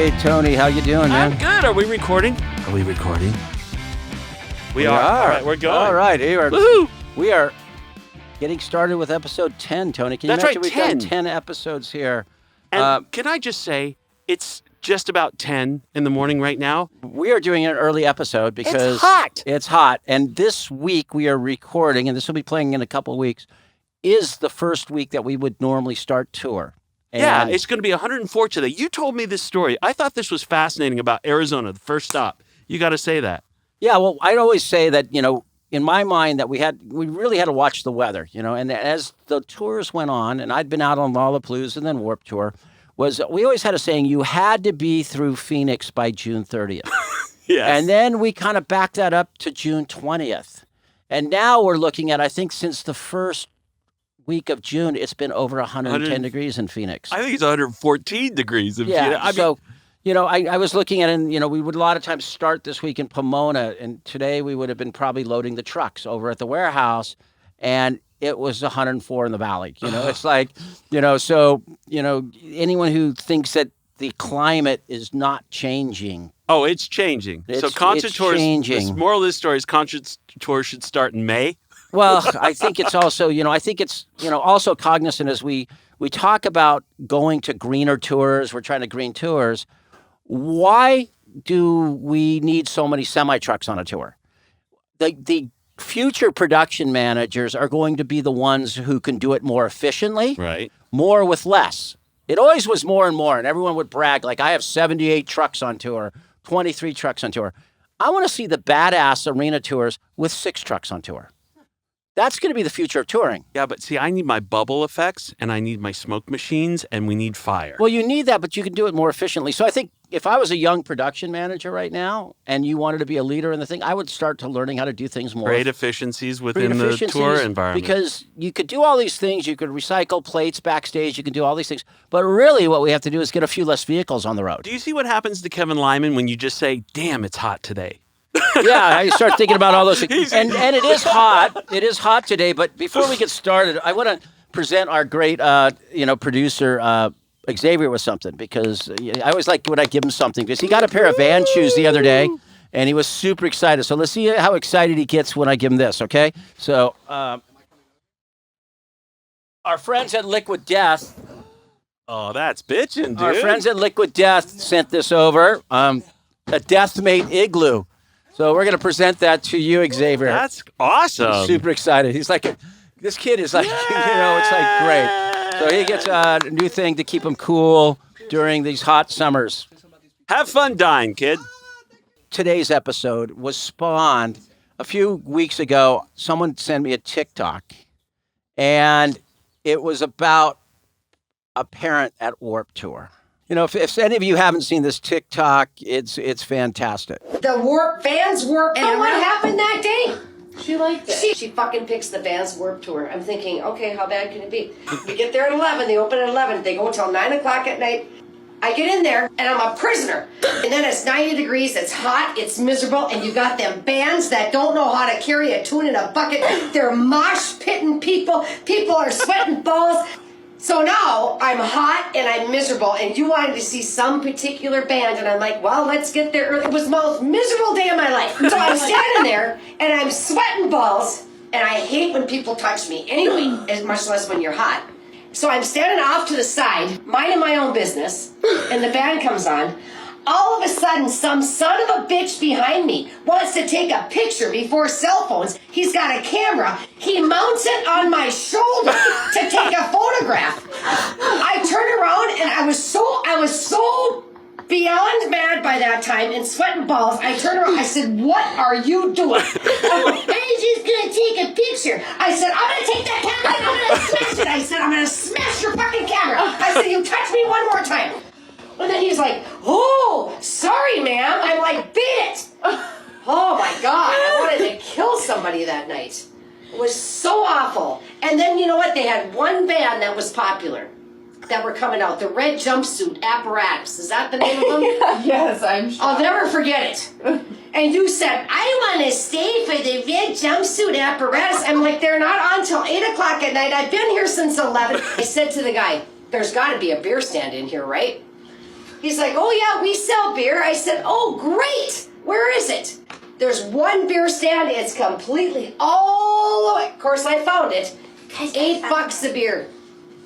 Hey, Tony, how you doing, man? I'm good. Are we recording? We are. All right, we're going. All right, here Woohoo! we are getting started with episode 10, Tony. Can you imagine we've done 10 episodes here? And can I just say, it's just about 10 in the morning right now. We are doing an early episode because it's hot. It's hot. And this week we are recording, and this will be playing in a couple of weeks, is the first week that we would normally start tour. And yeah, it's going to be 104 today. You told me this story. I thought this was fascinating about Arizona, the first stop. You got to say that. Yeah, well, I'd always say that, in my mind that we really had to watch the weather, and as the tours went on, and I'd been out on Lollapalooza and then Warped Tour, we always had a saying, you had to be through Phoenix by June 30th. Yes. And then we kind of backed that up to June 20th. And now we're looking at, I think since the first week of June, it's been over 110 degrees in Phoenix. I think it's 114 degrees in Phoenix. Yeah, I was looking at it, and, we would a lot of times start this week in Pomona, and today we would have been probably loading the trucks over at the warehouse, and it was 104 in the valley. It's like, anyone who thinks that the climate is not changing. Oh, it's changing. So concert tours, the moral of this story is concert tours should start in May. Well, I think it's also, also cognizant as we talk about going to greener tours, we're trying to green tours. Why do we need so many semi-trucks on a tour? The future production managers are going to be the ones who can do it more efficiently, right? More with less. It always was more and more, and everyone would brag, like, I have 78 trucks on tour, 23 trucks on tour. I want to see the badass arena tours with 6 trucks on tour. That's going to be the future of touring. Yeah, but see, I need my bubble effects, and I need my smoke machines, and we need fire. Well, you need that, but you can do it more efficiently. So I think if I was a young production manager right now, and you wanted to be a leader in the thing, I would start to learning how to do things more. Great efficiencies within the tour environment. Because you could do all these things. You could recycle plates backstage. You can do all these things. But really what we have to do is get a few less vehicles on the road. Do you see what happens to Kevin Lyman when you just say, damn, it's hot today? Yeah, I start thinking about all those things. And it is hot. It is hot today. But before we get started, I want to present our great, producer, Xavier, with something. Because I always like when I give him something. Because he got a pair of Vans shoes the other day, and he was super excited. So let's see how excited he gets when I give him this, okay? So our friends at Liquid Death. Oh, that's bitchin', dude. Our friends at Liquid Death sent this over. A Deathmate Igloo. So we're going to present that to you, Xavier. That's awesome. He's super excited. He's like, this kid is like, it's like great. So he gets a new thing to keep him cool during these hot summers. Have fun dying, kid. Today's episode was spawned a few weeks ago. Someone sent me a TikTok, and it was about a parent at Warped Tour. If any of you haven't seen this TikTok, it's fantastic. The Vans Warped. And what happened that day? She liked it. She fucking picks the Vans Warped Tour. I'm thinking, okay, how bad can it be? We get there at 11. They open at 11. They go until 9 o'clock at night. I get in there, and I'm a prisoner. And then it's 90 degrees. It's hot. It's miserable. And you got them bands that don't know how to carry a tune in a bucket. They're mosh pitting people. People are sweating balls. So now I'm hot and I'm miserable, and you wanted to see some particular band, and I'm like, well, let's get there early. It was the most miserable day of my life. So I'm standing there and I'm sweating balls, and I hate when people touch me anyway, much less when you're hot. So I'm standing off to the side, minding my own business, and the band comes on. All of a sudden, some son of a bitch behind me wants to take a picture before cell phones. He's got a camera. He mounts it on my shoulder to take a photograph. I turned around and I was so beyond mad by that time and sweating balls. I turned around. I said, "What are you doing?" "I'm just gonna take a picture." I said, "I'm gonna take that camera and I'm gonna smash it." I said, "I'm gonna smash your fucking camera." I said, "You touch me one more time." And then he's like, "Oh, sorry, ma'am." I'm like, "Beat it." Oh my God, I wanted to kill somebody that night. It was so awful. And then you know what? They had one band that was popular that were coming out. The Red Jumpsuit Apparatus. Is that the name of them? Yes, I'm sure. I'll never forget it. And you said, "I want to stay for the Red Jumpsuit Apparatus." I'm like, "They're not on till 8 o'clock at night. I've been here since 11. I said to the guy, "There's got to be a beer stand in here, right?" He's like, oh yeah, we sell beer. I said, oh great, where is it? There's one beer stand, it's completely all the way. Of course I found it. $8 a beer.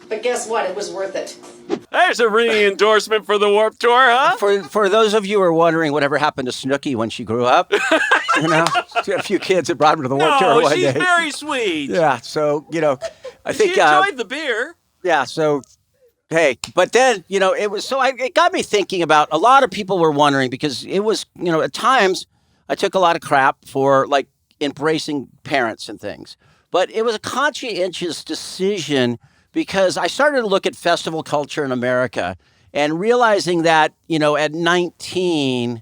But guess what? It was worth it. There's a ringing endorsement for the Warped Tour, huh? For those of you who are wondering whatever happened to Snooki when she grew up, she had a few kids that brought her to the Warped Tour one she's day. very sweet. Yeah, so, I think... She enjoyed the beer. Yeah, so... Hey, but then, it got me thinking about, a lot of people were wondering, because it was, at times I took a lot of crap for like embracing parents and things, but it was a conscientious decision because I started to look at festival culture in America and realizing that, at 19,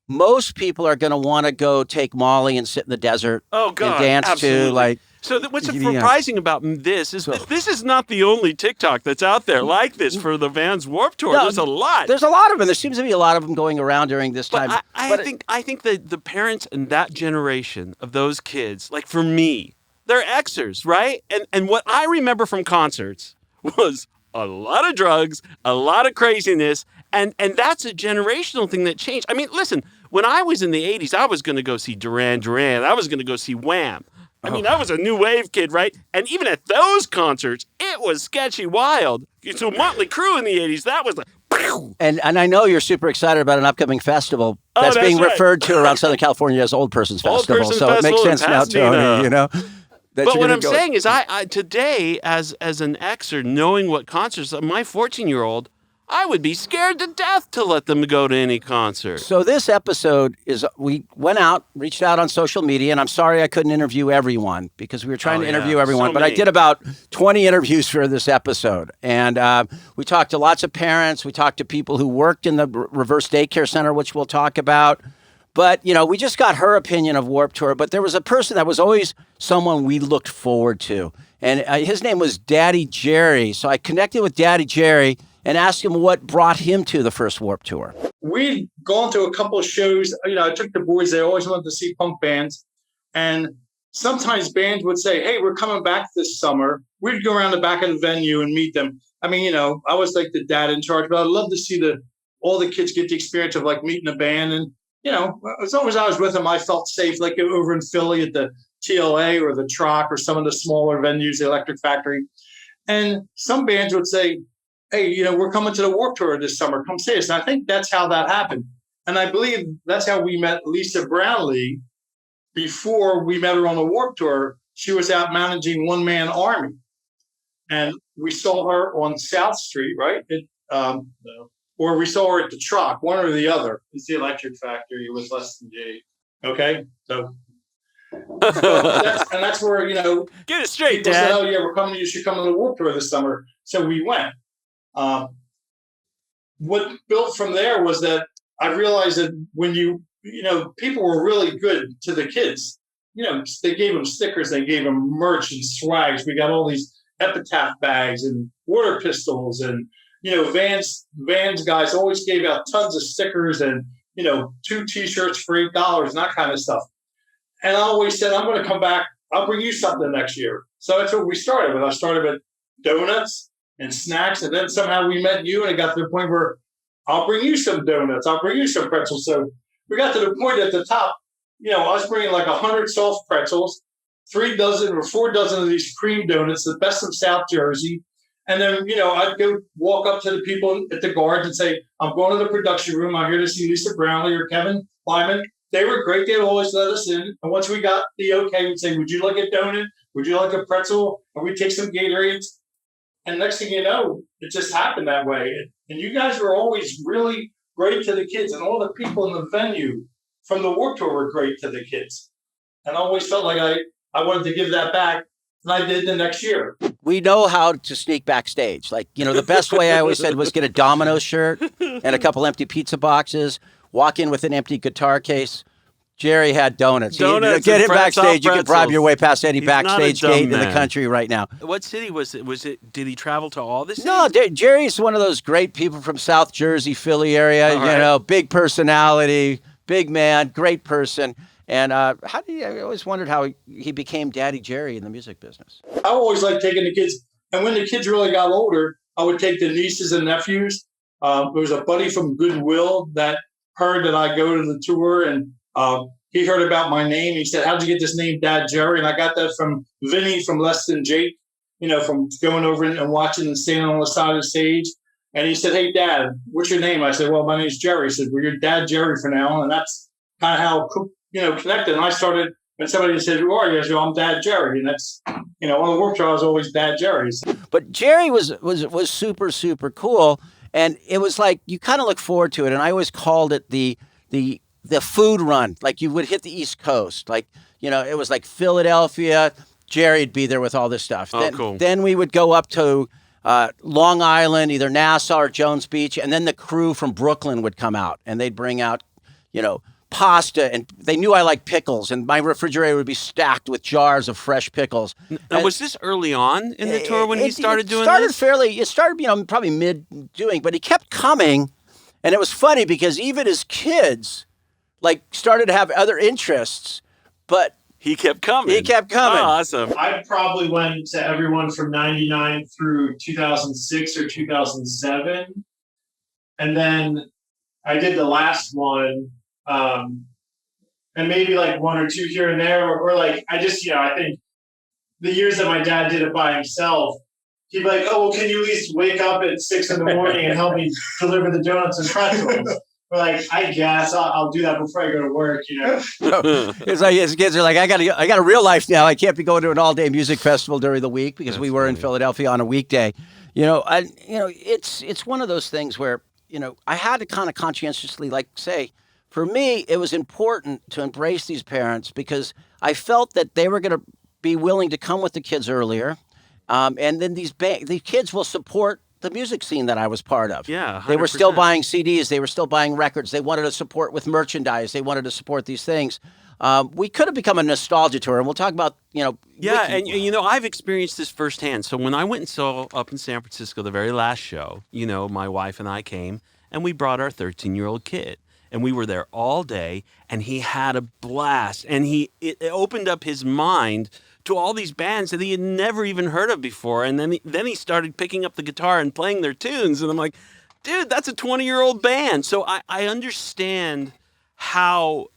most people are going to want to go take Molly and sit in the desert and dance absolutely. to So what's surprising about this is that this is not the only TikTok that's out there like this for the Vans Warped Tour. No, there's a lot. There's a lot of them. There seems to be a lot of them going around during this time. But I think that the parents in that generation of those kids, like for me, they're Xers, right? And what I remember from concerts was a lot of drugs, a lot of craziness, and that's a generational thing that changed. I mean, listen, when I was in the 80s, I was going to go see Duran Duran. I was going to go see Wham! I mean, I was a new wave kid, right? And even at those concerts, it was sketchy wild. So Motley Crue in the 80s, that was like... And I know you're super excited about an upcoming festival that's being referred to around Southern California as Old Person's Festival. So it makes sense now, Tony, But what I'm saying is I today, as an Xer, knowing what concerts, my 14-year-old, I would be scared to death to let them go to any concert. So this episode is, we went out, reached out on social media, and I'm sorry I couldn't interview everyone because we were trying to interview everyone, but I did about 20 interviews for this episode. And we talked to lots of parents. We talked to people who worked in the reverse daycare center, which we'll talk about. But, we just got her opinion of Warped Tour, but there was a person that was always someone we looked forward to. And his name was Daddy Gerry. So I connected with Daddy Gerry and asked him what brought him to the first Warped Tour. We'd gone to a couple of shows. I took the boys. They always wanted to see punk bands. And sometimes bands would say, hey, we're coming back this summer. We'd go around the back of the venue and meet them. I mean, I was like the dad in charge, but I'd love to see all the kids get the experience of like meeting a band. And, as long as I was with them, I felt safe, like over in Philly at the TLA or the Troc or some of the smaller venues, the Electric Factory. And some bands would say, hey, we're coming to the Warped Tour this summer. Come see us. And I think that's how that happened. And I believe that's how we met Lisa Brownlee before we met her on the Warped Tour. She was out managing One Man Army. And we saw her on South Street, right? Or we saw her at the Troc, one or the other. It's the Electric Factory. It was less than J. Okay. So that's where, get it straight, people Dad. said, oh, yeah, we're coming. You should come to the Warped Tour this summer. So we went. What built from there was that I realized that when people were really good to the kids. They gave them stickers, they gave them merch and swags. We got all these epitaph bags and water pistols, and Vans guys always gave out tons of stickers and 2 T-shirts for $8 and that kind of stuff. And I always said, I'm going to come back. I'll bring you something next year. So that's what we started with. I started with donuts and snacks, and then somehow we met you, and it got to the point where I'll bring you some donuts, I'll bring you some pretzels. So we got to the point at the top, I was bringing like 100 soft pretzels, 3 dozen or 4 dozen of these cream donuts, the best of South Jersey. And then, I'd go walk up to the people at the guards and say, I'm going to the production room. I'm here to see Lisa Brownlee or Kevin Lyman. They were great. They'd always let us in. And once we got the okay, we'd say, would you like a donut? Would you like a pretzel? And we'd take some Gatorades. And next thing you know, it just happened that way. And you guys were always really great to the kids. And all the people in the venue from the Warped Tour were great to the kids. And I always felt like I wanted to give that back. And I did the next year. We know how to sneak backstage. Like, the best way I always said was get a Domino's shirt and a couple empty pizza boxes, walk in with an empty guitar case. Gerry had donuts. Get him backstage. You can bribe your way past any backstage gate in the country right now. What city was it? Did he travel to all this? No, Gerry's one of those great people from South Jersey, Philly area. Big personality, big man, great person. And I always wondered how he became Daddy Gerry in the music business. I always liked taking the kids. And when the kids really got older, I would take the nieces and nephews. There was a buddy from Goodwill that heard that I go to the tour, and he heard about my name. He said, "How'd you get this name, Dad Gerry?" And I got that from Vinny from Less Than Jake, from going over and watching and standing on the side of the stage. And he said, "Hey, Dad, what's your name?" I said, "Well, my name's Gerry." He said, "Well, you're Dad Gerry for now." And that's kind of how, connected. And I started, when somebody said, "Who are you?" I said, "Well, I'm Dad Gerry." And that's, on the work trial, I was always Dad Gerry. But Gerry was super, super cool. And it was like, you kind of look forward to it. And I always called it the food run. Like you would hit the East Coast. Like, it was like Philadelphia. Gerry'd be there with all this stuff. Cool. Then we would go up to Long Island, either Nassau or Jones Beach. And then the crew from Brooklyn would come out and they'd bring out, pasta, and they knew I liked pickles, and my refrigerator would be stacked with jars of fresh pickles. Now, was this early on in the tour when he started doing this? It started, probably mid doing, but he kept coming, and it was funny because even his kids, started to have other interests, but he kept coming. Oh, awesome. I probably went to everyone from 99 through 2006 or 2007. And then I did the last one, and maybe one or two here and there, or I just, I think the years that my dad did it by himself, he'd be like, "Oh, well, can you at least wake up at 6 a.m. and help me deliver the donuts and pretzels?" We're like, "I guess I'll do that before I go to work," It's like his kids are like, I got a real life now. I can't be going to an all-day music festival during the week because we were in Philadelphia on a weekday. It's one of those things where, I had to kind of conscientiously say, for me, it was important to embrace these parents because I felt that they were going to be willing to come with the kids earlier. And then these kids will support the music scene that I was part of. Yeah, 100%. They were still buying CDs. They were still buying records. They wanted to support with merchandise. They wanted to support these things. We could have become a nostalgia tour, and we'll talk about, Yeah, and I've experienced this firsthand. So when I went and saw up in San Francisco the very last show, my wife and I came, and we brought our 13-year-old kid. And we were there all day, and he had a blast. And it opened up his mind to all these bands that he had never even heard of before. And then he started picking up the guitar and playing their tunes. And I'm like, dude, that's a 20-year-old band. So I understand how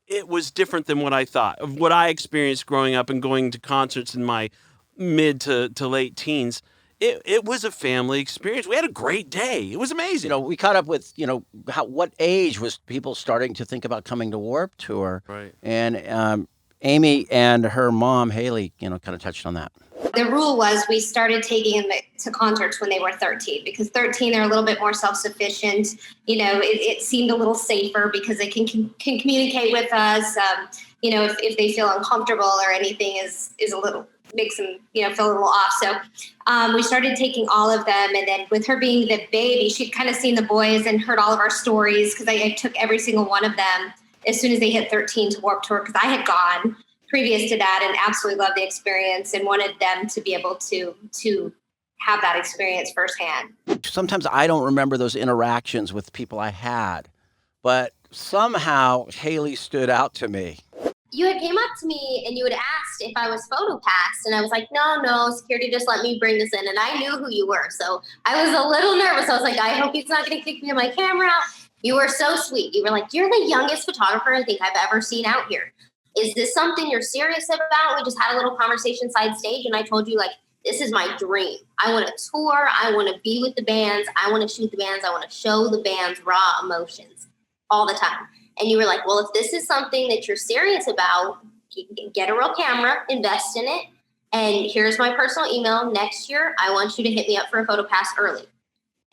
it was different than what I thought, of what I experienced growing up and going to concerts in my mid to late teens. It was a family experience. We had a great day. It was amazing. We caught up with, what age was people starting to think about coming to Warped Tour. Right. And Amy and her mom, Halle, kind of touched on that. The rule was we started taking them to concerts when they were 13 because 13, they're a little bit more self-sufficient. It seemed a little safer because they can communicate with us. If they feel uncomfortable or anything is a little, makes them, feel a little off. So we started taking all of them. And then with her being the baby, she'd kind of seen the boys and heard all of our stories because I took every single one of them as soon as they hit 13 to Warped Tour because I had gone previous to that and absolutely loved the experience and wanted them to be able to have that experience firsthand. Sometimes I don't remember those interactions with people I had, but somehow Halle stood out to me. You had came up to me and you had asked if I was PhotoPassed, and I was like, no, security just let me bring this in, and I knew who you were, so I was a little nervous. I was like, I hope he's not going to kick me on my camera out. You were so sweet. You were like, you're the youngest photographer I think I've ever seen out here. Is this something you're serious about? We just had a little conversation side stage, and I told you, this is my dream. I want to tour. I want to be with the bands. I want to shoot the bands. I want to show the bands raw emotions all the time. And you were like, well, if this is something that you're serious about, get a real camera, invest in it. And here's my personal email. Next year, I want you to hit me up for a PhotoPass early.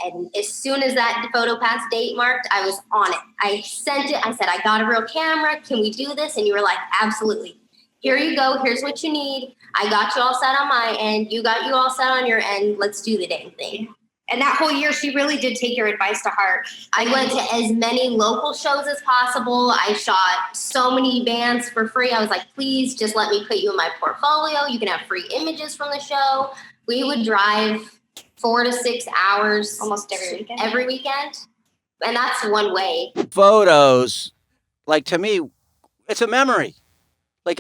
And as soon as that PhotoPass date marked, I was on it. I sent it. I said, I got a real camera. Can we do this? And you were like, absolutely. Here you go. Here's what you need. I got you all set on my end. You got you all set on your end. Let's do the dang thing. And that whole year, she really did take your advice to heart. I went to as many local shows as possible. I shot so many bands for free. I was like, please just let me put you in my portfolio. You can have free images from the show. We would drive 4 to 6 hours almost every weekend. And that's one way. Photos, to me, it's a memory.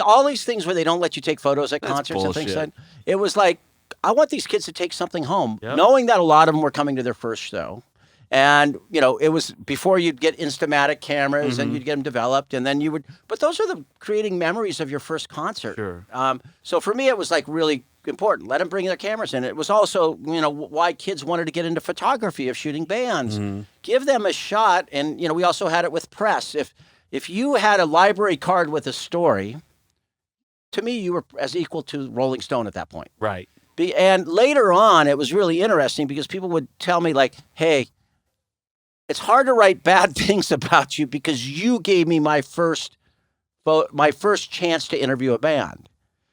All these things where they don't let you take photos at concerts and things like that. It was I want these kids to take something home, knowing that a lot of them were coming to their first show. And, it was before you'd get Instamatic cameras and you'd get them developed, and then but those are the creating memories of your first concert. Sure. So for me, it was like really important. Let them bring their cameras in. It was also, why kids wanted to get into photography of shooting bands. Give them a shot. And, we also had it with press. If you had a library card with a story, to me, you were as equal to Rolling Stone at that point. Right. And later on, it was really interesting because people would tell me like, hey, it's hard to write bad things about you because you gave me my first chance to interview a band.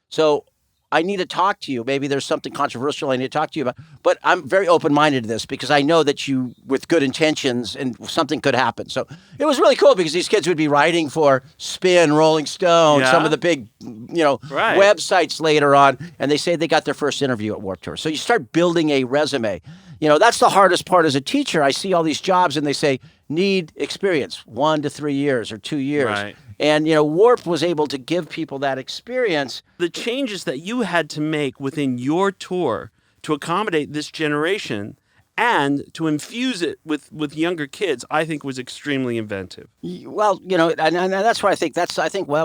So I need to talk to you. Maybe there's something controversial I need to talk to you about. But I'm very open-minded to this because I know that you, with good intentions, and something could happen. So it was really cool because these kids would be writing for Spin, Rolling Stone, some of the big, websites later on, and they say they got their first interview at Warped Tour. So you start building a resume. That's the hardest part as a teacher. I see all these jobs and they say, need experience, 1 to 3 years or 2 years. Right. And, Warp was able to give people that experience. The changes that you had to make within your tour to accommodate this generation and to infuse it with younger kids, I think was extremely inventive. Well, and that's why I think that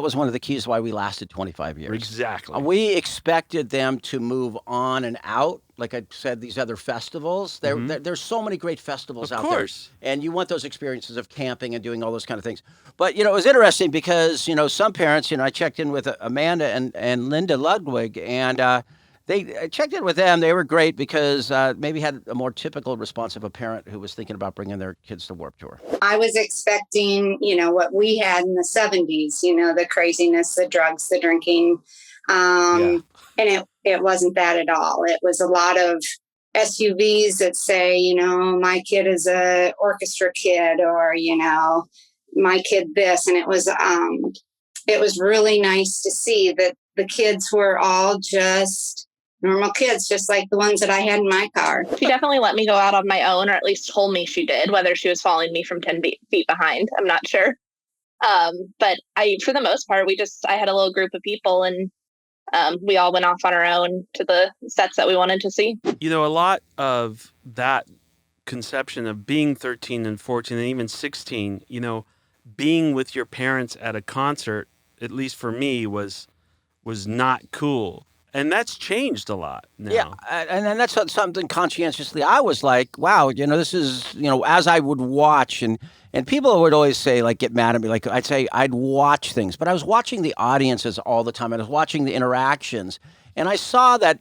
was one of the keys why we lasted 25 years. Exactly. We expected them to move on and out. Like I said, these other festivals, there's so many great festivals out there. And you want those experiences of camping and doing all those kind of things. But, it was interesting because, some parents, I checked in with Amanda and Linda Ludwig, and I checked in with them. They were great because maybe had a more typical response of a parent who was thinking about bringing their kids to Warped Tour. I was expecting, what we had in the 70s, the craziness, the drugs, the drinking. And it wasn't that at all. It was a lot of SUVs that say, my kid is a orchestra kid, or, my kid this. And it was really nice to see that the kids were all just normal kids, just like the ones that I had in my car. She definitely let me go out on my own, or at least told me she did, whether she was following me from 10 feet behind. I'm not sure. But for the most part, I had a little group of people, and we all went off on our own to the sets that we wanted to see. A lot of that conception of being 13 and 14 and even 16, being with your parents at a concert, at least for me, was not cool. And that's changed a lot now. Yeah, and that's something conscientiously I was like, wow, this is, as I would watch, and people would always say, like, get mad at me. Like, I'd say I'd watch things, but I was watching the audiences all the time. I was watching the interactions, and I saw that,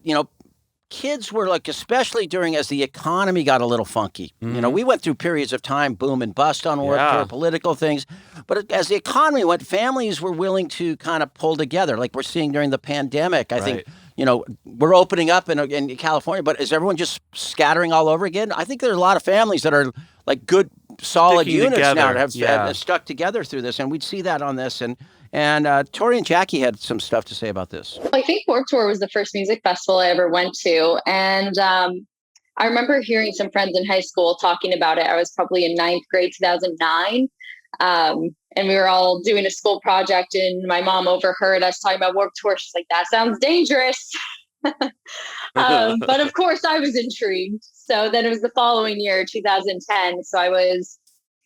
kids were like, especially as the economy got a little funky. We went through periods of time, boom and bust on Warped Tour, political things. But as the economy went, families were willing to kind of pull together, like we're seeing during the pandemic. I think, we're opening up in California, but is everyone just scattering all over again? I think there's a lot of families that are like good, solid Sticking units together. now that have stuck together through this. And we'd see that on this. And Tori and Jackie had some stuff to say about this. I think Warped Tour was the first music festival I ever went to. And I remember hearing some friends in high school talking about it. I was probably in 9th grade, 2009. And we were all doing a school project, and my mom overheard us talking about Warped Tour. She's like, that sounds dangerous. But of course I was intrigued. So then it was the following year, 2010. So I was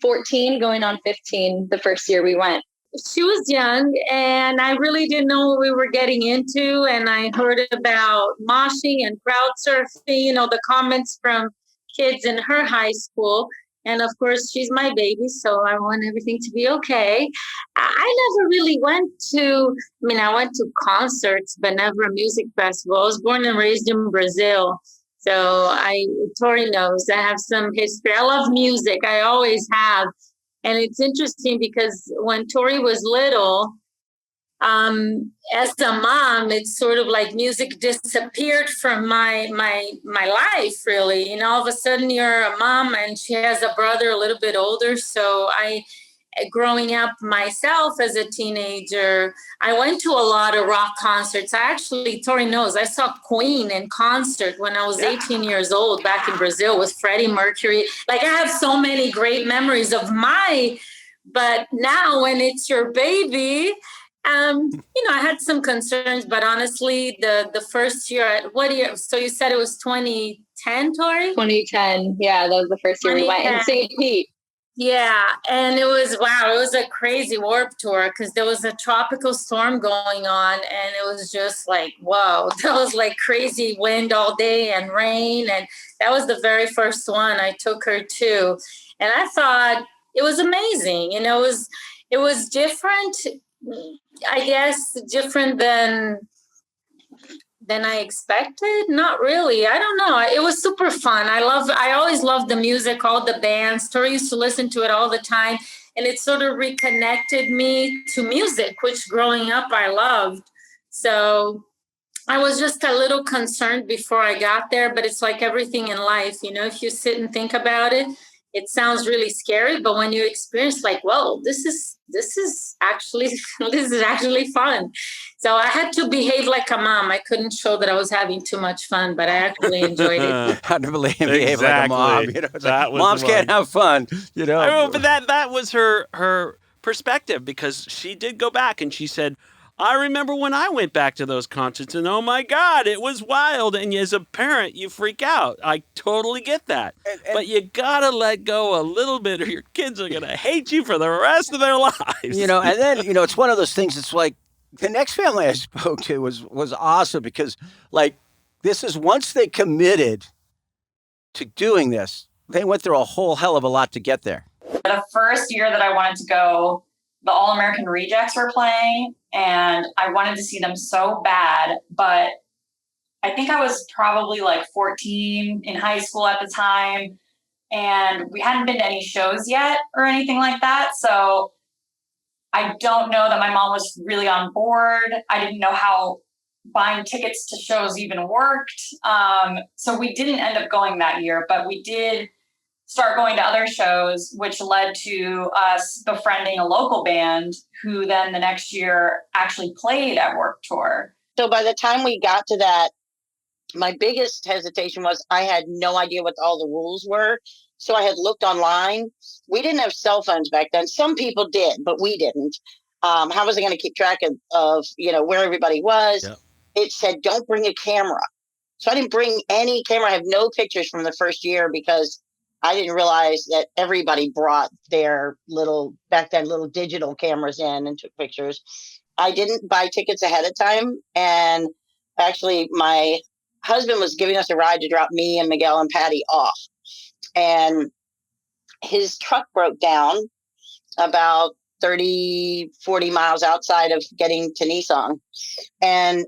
14 going on 15 the first year we went. She was young, and I really didn't know what we were getting into. And I heard about moshing and crowd surfing, the comments from kids in her high school. And of course, she's my baby, so I want everything to be okay. I never really went to concerts, but never a music festival. I was born and raised in Brazil. So Tori knows I have some history. I love music. I always have. And it's interesting because when Tori was little, as a mom, it's sort of like music disappeared from my life, really. All of a sudden you're a mom, and she has a brother a little bit older. So growing up myself as a teenager, I went to a lot of rock concerts. Tori knows, I saw Queen in concert when I was 18 years old back in Brazil with Freddie Mercury. Like, I have so many great memories but now when it's your baby, I had some concerns, but honestly, the first year, what year? So you said it was 2010, Tori? 2010. Yeah, that was the first year we went in 2010. St. Pete. Yeah, and it was it was a crazy Warped Tour because there was a tropical storm going on, and it was just like, whoa, there was like crazy wind all day and rain, and that was the very first one I took her to, and I thought it was amazing. It was different, I guess, different than I expected. Not really. I don't know. It was super fun. I always loved the music, all the bands. Tori used to listen to it all the time. And it sort of reconnected me to music, which growing up I loved. So I was just a little concerned before I got there, but it's like everything in life, if you sit and think about it, it sounds really scary, but when you experience like, whoa, this is actually this is actually fun. So I had to behave like a mom. I couldn't show that I was having too much fun, but I actually enjoyed it. How to behave like a mom. It's like, moms can't have fun. But that was her perspective, because she did go back and she said, I remember when I went back to those concerts and oh my God, it was wild. And as a parent, you freak out. I totally get that. But you got to let go a little bit or your kids are going to hate you for the rest of their lives. And then, it's one of those things. It's like the next family I spoke to was awesome because like this is once they committed to doing this, they went through a whole hell of a lot to get there. The first year that I wanted to go, the All-American Rejects were playing, and I wanted to see them so bad, but I think I was probably like 14 in high school at the time, and we hadn't been to any shows yet or anything like that, so I don't know that my mom was really on board. I didn't know how buying tickets to shows even worked, so we didn't end up going that year, but we did start going to other shows, which led to us befriending a local band who then the next year actually played at Warped Tour. So by the time we got to that, my biggest hesitation was I had no idea what all the rules were. So I had looked online. We didn't have cell phones back then. Some people did, but we didn't. How was I going to keep track of where everybody was? Yep. It said, don't bring a camera. So I didn't bring any camera. I have no pictures from the first year because I didn't realize that everybody brought their little digital cameras in and took pictures. I didn't buy tickets ahead of time. And actually, my husband was giving us a ride to drop me and Miguel and Patty off. And his truck broke down about 30, 40 miles outside of getting to Nissan. And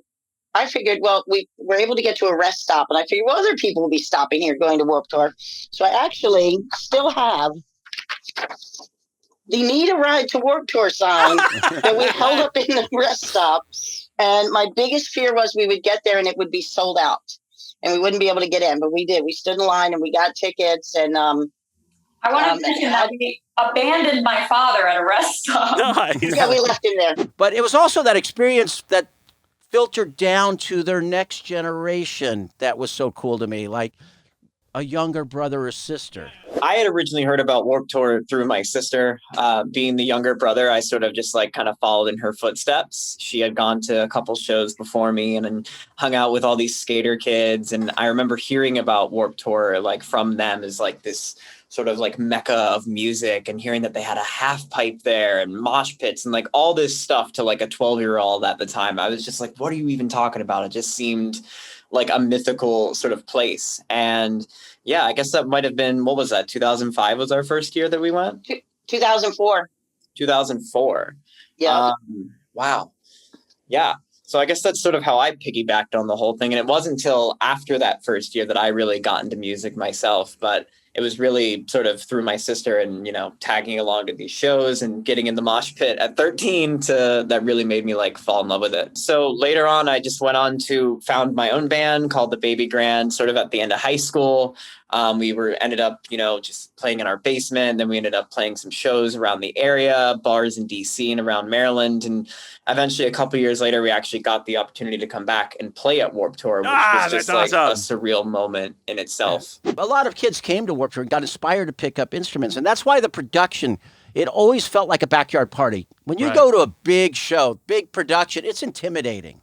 I figured, well, we were able to get to a rest stop, and I figured, well, other people will be stopping here going to Warped Tour. So I actually still have the Need a Ride to Warped Tour sign that we held up in the rest stop. And my biggest fear was we would get there and it would be sold out and we wouldn't be able to get in. But we did. We stood in line and we got tickets. And I want to mention that we abandoned my father at a rest stop. Nice. Yeah, we left him there. But it was also that experience that filtered down to their next generation that was so cool to me, like a younger brother or sister. I had originally heard about Warped Tour through my sister. Being the younger brother, I sort of just kind of followed in her footsteps. She had gone to a couple shows before me and hung out with all these skater kids. And I remember hearing about Warped Tour from them as this sort of mecca of music, and hearing that they had a half pipe there and mosh pits and all this stuff to a 12-year-old at the time. I was just like, what are you even talking about? It just seemed like a mythical sort of place. And yeah, I guess that might have been, what was that? 2005 was our first year that we went? 2004. 2004. Yeah. Wow. Yeah. So I guess that's sort of how I piggybacked on the whole thing. And it wasn't until after that first year that I really got into music myself. But it was really sort of through my sister and, tagging along to these shows and getting in the mosh pit at 13 that really made me fall in love with it. So later on, I just went on to found my own band called the Baby Grand, sort of at the end of high school. We ended up, just playing in our basement. Then we ended up playing some shows around the area, bars in DC and around Maryland. And eventually a couple years later, we actually got the opportunity to come back and play at Warped Tour, which was just awesome. A surreal moment in itself. A lot of kids came to Warped Tour and got inspired to pick up instruments. And that's why the production it always felt like a backyard party. When you go to a big show, big production, it's intimidating.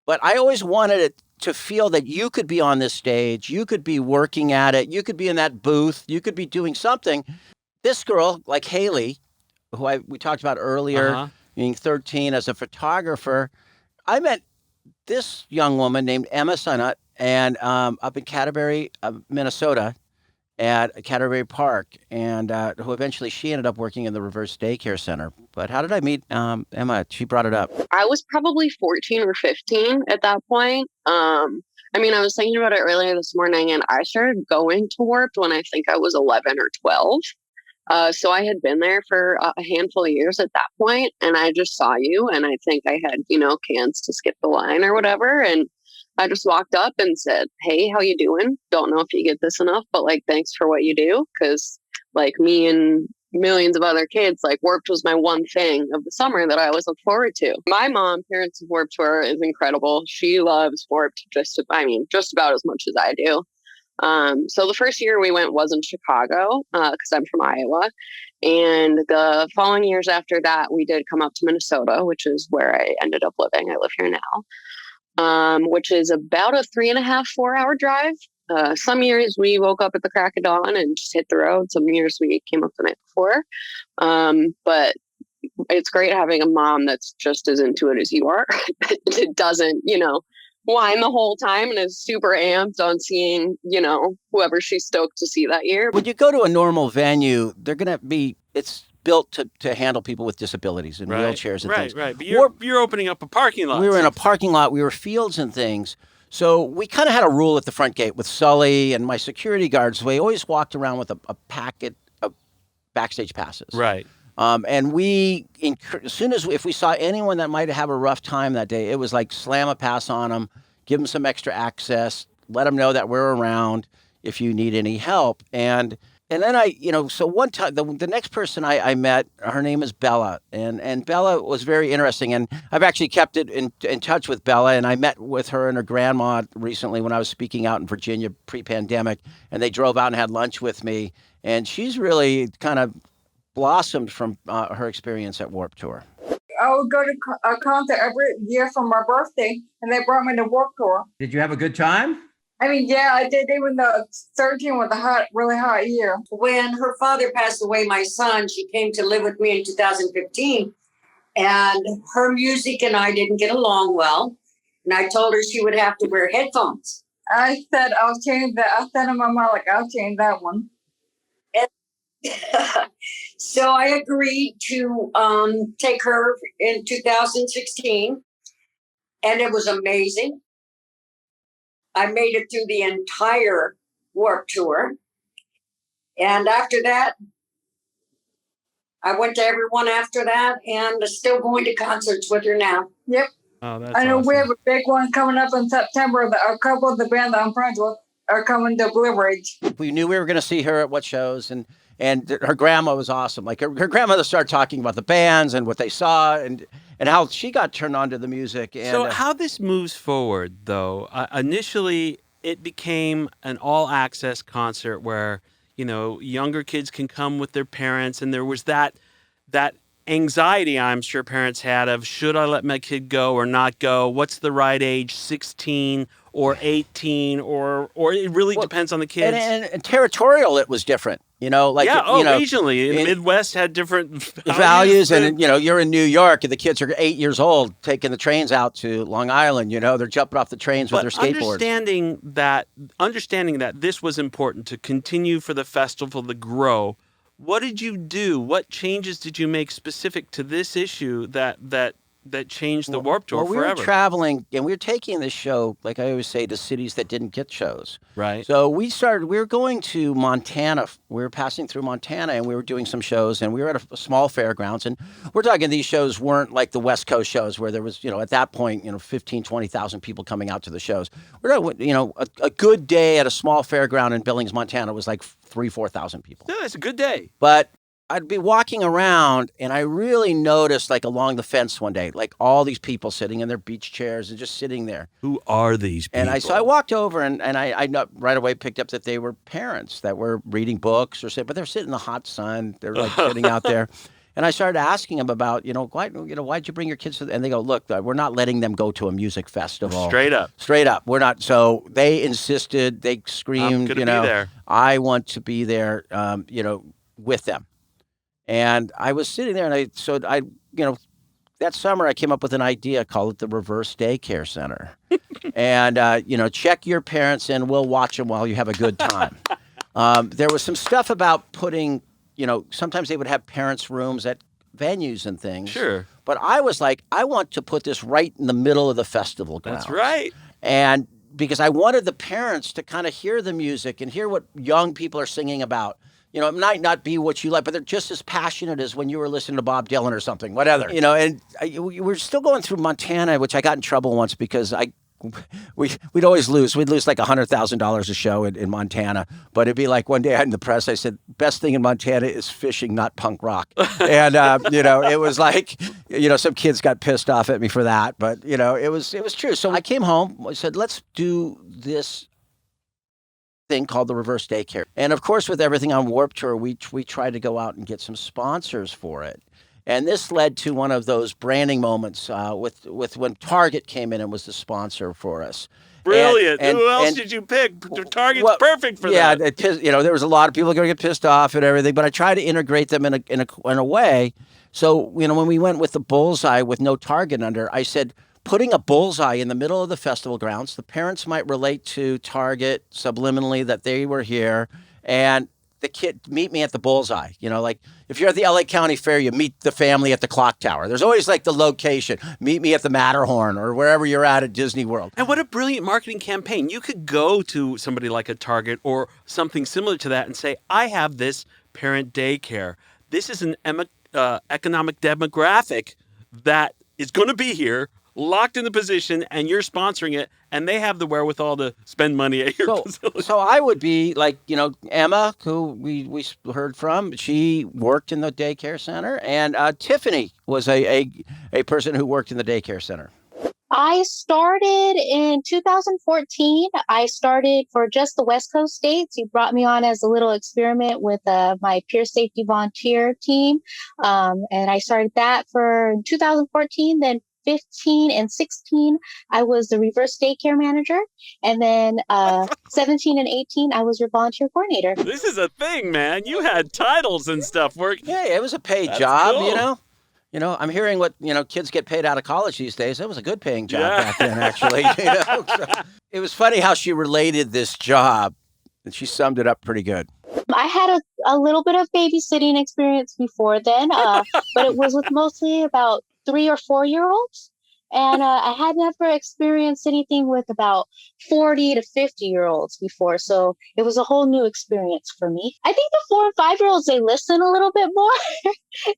But I always wanted it to feel that you could be on this stage, you could be working at it, you could be in that booth, you could be doing something. This girl, like Halle, who we talked about earlier, being 13 as a photographer, I met this young woman named Emma Sunnut and up in Canterbury, Minnesota, at Canterbury Park, and who eventually she ended up working in the reverse daycare center. But how did I meet Emma? She brought it up. I was probably 14 or 15 at that point. I mean, I was thinking about it earlier this morning, and I started going to Warped when I think I was 11 or 12. So I had been there for a handful of years at that point, and I just saw you, and I think I had, cans to skip the line or whatever, and I just walked up and said, "Hey, how you doing? Don't know if you get this enough, but thanks for what you do." Because me and millions of other kids, Warped was my one thing of the summer that I always look forward to. My mom, Parents of Warped Tour, is incredible. She loves Warped just about as much as I do. So the first year we went was in Chicago, because I'm from Iowa. And the following years after that, we did come up to Minnesota, which is where I ended up living. I live here now, which is about a 3.5, 4-hour drive. Some years we woke up at the crack of dawn and just hit the road. Some years we came up the night before. But it's great having a mom that's just as into it as you are. It doesn't, whine the whole time and is super amped on seeing, whoever she's stoked to see that year. When you go to a normal venue, it's built to handle people with disabilities and wheelchairs and things. Right. But you're opening up a parking lot. We were in a parking lot. We were fields and things. So we kind of had a rule at the front gate with Sully and my security guards. We always walked around with a packet of backstage passes. Right. And as soon as if we saw anyone that might have a rough time that day, it was like slam a pass on them, give them some extra access, let them know that we're around if you need any help. And then so one time, the next person I met, her name is Bella. And Bella was very interesting. And I've actually kept it in touch with Bella. And I met with her and her grandma recently when I was speaking out in Virginia pre-pandemic. And they drove out and had lunch with me. And she's really kind of blossomed from her experience at Warped Tour. I would go to a concert every year for my birthday, and they brought me to Warped Tour. Did you have a good time? I mean, yeah, I did. Even though 13 was a really hot year. When her father passed away, my son, she came to live with me in 2015, and her music and I didn't get along well. And I told her she would have to wear headphones. I said I'll change that. I said to my mom, I'll change that one. So I agreed to take her in 2016, and it was amazing. I made it through the entire Warped Tour, and after that, I went to everyone after that, and still going to concerts with her now. Yep. Oh, that's I know awesome. we have a big one coming up in September. A couple of the bands that I'm friends with are coming to Blue Ridge. We knew we were going to see her at what shows, and her grandma was awesome. Her grandmother started talking about the bands and what they saw and how she got turned on to the music. And, so how this moves forward, though, initially it became an all-access concert where, younger kids can come with their parents, and there was that anxiety I'm sure parents had of, should I let my kid go or not go? What's the right age, 16 or 18, or it really depends on the kids. And territorial, it was different. Regionally, the Midwest had different values, and you're in New York, and the kids are 8 years old taking the trains out to Long Island. They're jumping off the trains with their skateboards. Understanding that this was important to continue for the festival to grow. What did you do? What changes did you make specific to this issue that changed the Warped Tour forever? We were traveling, and we were taking this show, like I always say, to cities that didn't get shows. Right. So we were going to Montana. We were passing through Montana, and we were doing some shows, and we were at a small fairgrounds. And we're talking these shows weren't like the West Coast shows where there was, at that point, 15, 20,000 people coming out to the shows. We're talking, a good day at a small fairground in Billings, Montana was like 3,000, 4,000 people. Yeah, it's a good day. But I'd be walking around and I really noticed, like, along the fence one day, like, all these people sitting in their beach chairs and just sitting there. Who are these people? And I walked over and I right away picked up that they were parents that were reading books or something, but they're sitting in the hot sun. They're like sitting out there. And I started asking them about, why'd you bring your kids to and they go, look, we're not letting them go to a music festival. Straight up. Straight up. We're not. So they insisted, they screamed, I'm gonna be there. I want to be there, with them. And I was sitting there and that summer I came up with an idea, call it the Reverse Daycare Center. And, check your parents in, we'll watch them while you have a good time. There was some stuff about putting, sometimes they would have parents' rooms at venues and things. Sure. But I was like, I want to put this right in the middle of the festival grounds. That's right. And because I wanted the parents to kind of hear the music and hear what young people are singing about. It might not be what you like, but they're just as passionate as when you were listening to Bob Dylan or something, whatever. And we're still going through Montana, which I got in trouble once because we'd always lose. We'd lose like $100,000 a show in Montana. But it'd be like one day out in the press, I said, best thing in Montana is fishing, not punk rock. And, it was like, some kids got pissed off at me for that. But, it was true. So I came home, I said, let's do this thing called the Reverse Daycare. And of course, with everything on Warped Tour, we tried to go out and get some sponsors for it. And this led to one of those branding moments with when Target came in and was the sponsor for us. Brilliant. Who else did you pick? Target's perfect for that. Yeah, there was a lot of people going to get pissed off and everything, but I tried to integrate them in a way. So, when we went with the bullseye with no target under, I said, putting a bullseye in the middle of the festival grounds, the parents might relate to Target subliminally that they were here, and the kid meet me at the bullseye. Like if you're at the LA County Fair, you meet the family at the clock tower. There's always like the location. Meet me at the Matterhorn or wherever you're at Disney World. And what a brilliant marketing campaign. You could go to somebody like a Target or something similar to that and say, I have this parent daycare. This is an economic demographic that is going to be here, locked in the position, and you're sponsoring it, and they have the wherewithal to spend money at your facility. So I would be like, Emma, who we heard from, she worked in the daycare center, and Tiffany was a person who worked in the daycare center. I started in 2014. I started for just the West Coast states. You brought me on as a little experiment with my peer safety volunteer team. And I started that for 2014. Then 15 and 16, I was the reverse daycare manager. And then 17 and 18, I was your volunteer coordinator. This is a thing, man. You had titles and stuff. Yeah, it was a paid job, cool. I'm hearing what, kids get paid out of college these days. It was a good paying job back then, actually. So it was funny how she related this job, and she summed it up pretty good. I had a little bit of babysitting experience before then, but it was with mostly about 3 or 4 year olds. And I had never experienced anything with about 40 to 50 year olds before. So it was a whole new experience for me. I think the 4 and 5 year olds, they listen a little bit more.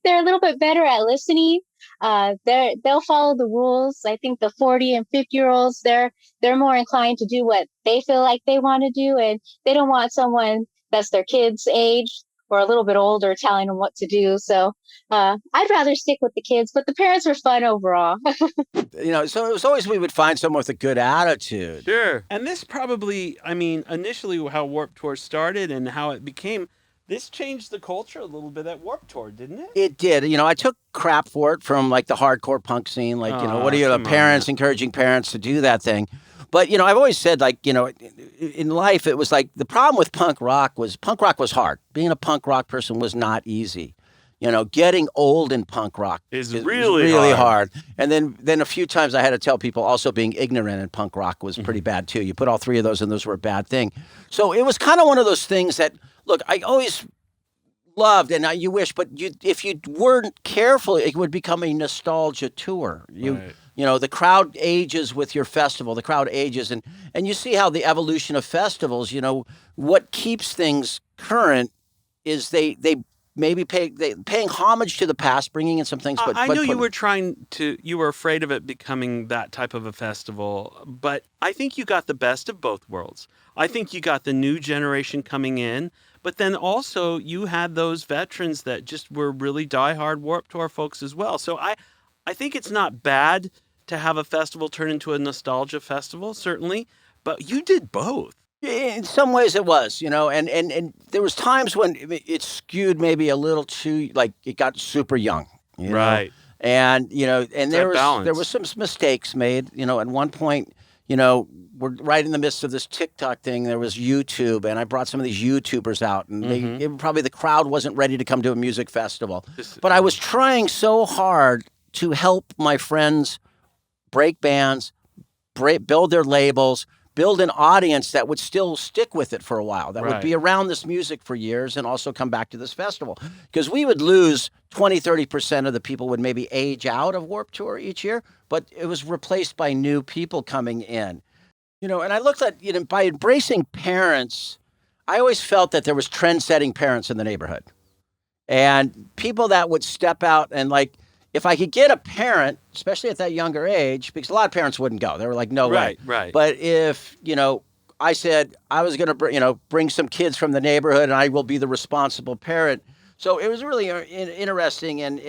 They're a little bit better at listening. They'll follow the rules. I think the 40 and 50 year olds, they're more inclined to do what they feel like they want to do. And they don't want someone that's their kid's age or a little bit older telling them what to do. So I'd rather stick with the kids, but the parents were fun overall. So it was always we would find someone with a good attitude. Sure. And this probably, initially how Warped Tour started and how it became, this changed the culture a little bit at Warped Tour, didn't it? It did. I took crap for it from like the hardcore punk scene. Like, what are you, the parents encouraging parents to do that thing? But, I've always said, like, in life, it was like the problem with punk rock was hard. Being a punk rock person was not easy. Getting old in punk rock is really hard. And then a few times I had to tell people also being ignorant in punk rock was pretty bad, too. You put all 3 of those and those were a bad thing. So it was kind of one of those things that, look, I always loved, and you wish, but if you weren't careful, it would become a nostalgia tour. Right. The crowd ages with your festival. The crowd ages, and you see how the evolution of festivals. What keeps things current is they maybe paying homage to the past, bringing in some things. But I know you were afraid of it becoming that type of a festival, but I think you got the best of both worlds. I think you got the new generation coming in, But then also you had those veterans that just were really diehard Warped Tour folks as well. So I think it's not bad to have a festival turn into a nostalgia festival, certainly, but you did both. In some ways it was, and there was times when it skewed maybe a little too, like it got super young, Right. And, and there balance. was some mistakes made, at one point, we're right in the midst of this TikTok thing. There was YouTube, and I brought some of these YouTubers out, and probably the crowd wasn't ready to come to a music festival. But I was trying so hard to help my friends break bands, build their labels, build an audience that would still stick with it for a while, that would be around this music for years and also come back to this festival. Because we would lose 20, 30% of the people would maybe age out of Warped Tour each year, but it was replaced by new people coming in. And I looked at, by embracing parents, I always felt that there was trend-setting parents in the neighborhood. And people that would step out and if I could get a parent, especially at that younger age, because a lot of parents wouldn't go. They were like, no way. Right. But if, I said I was going to, bring some kids from the neighborhood and I will be the responsible parent. So it was really interesting. And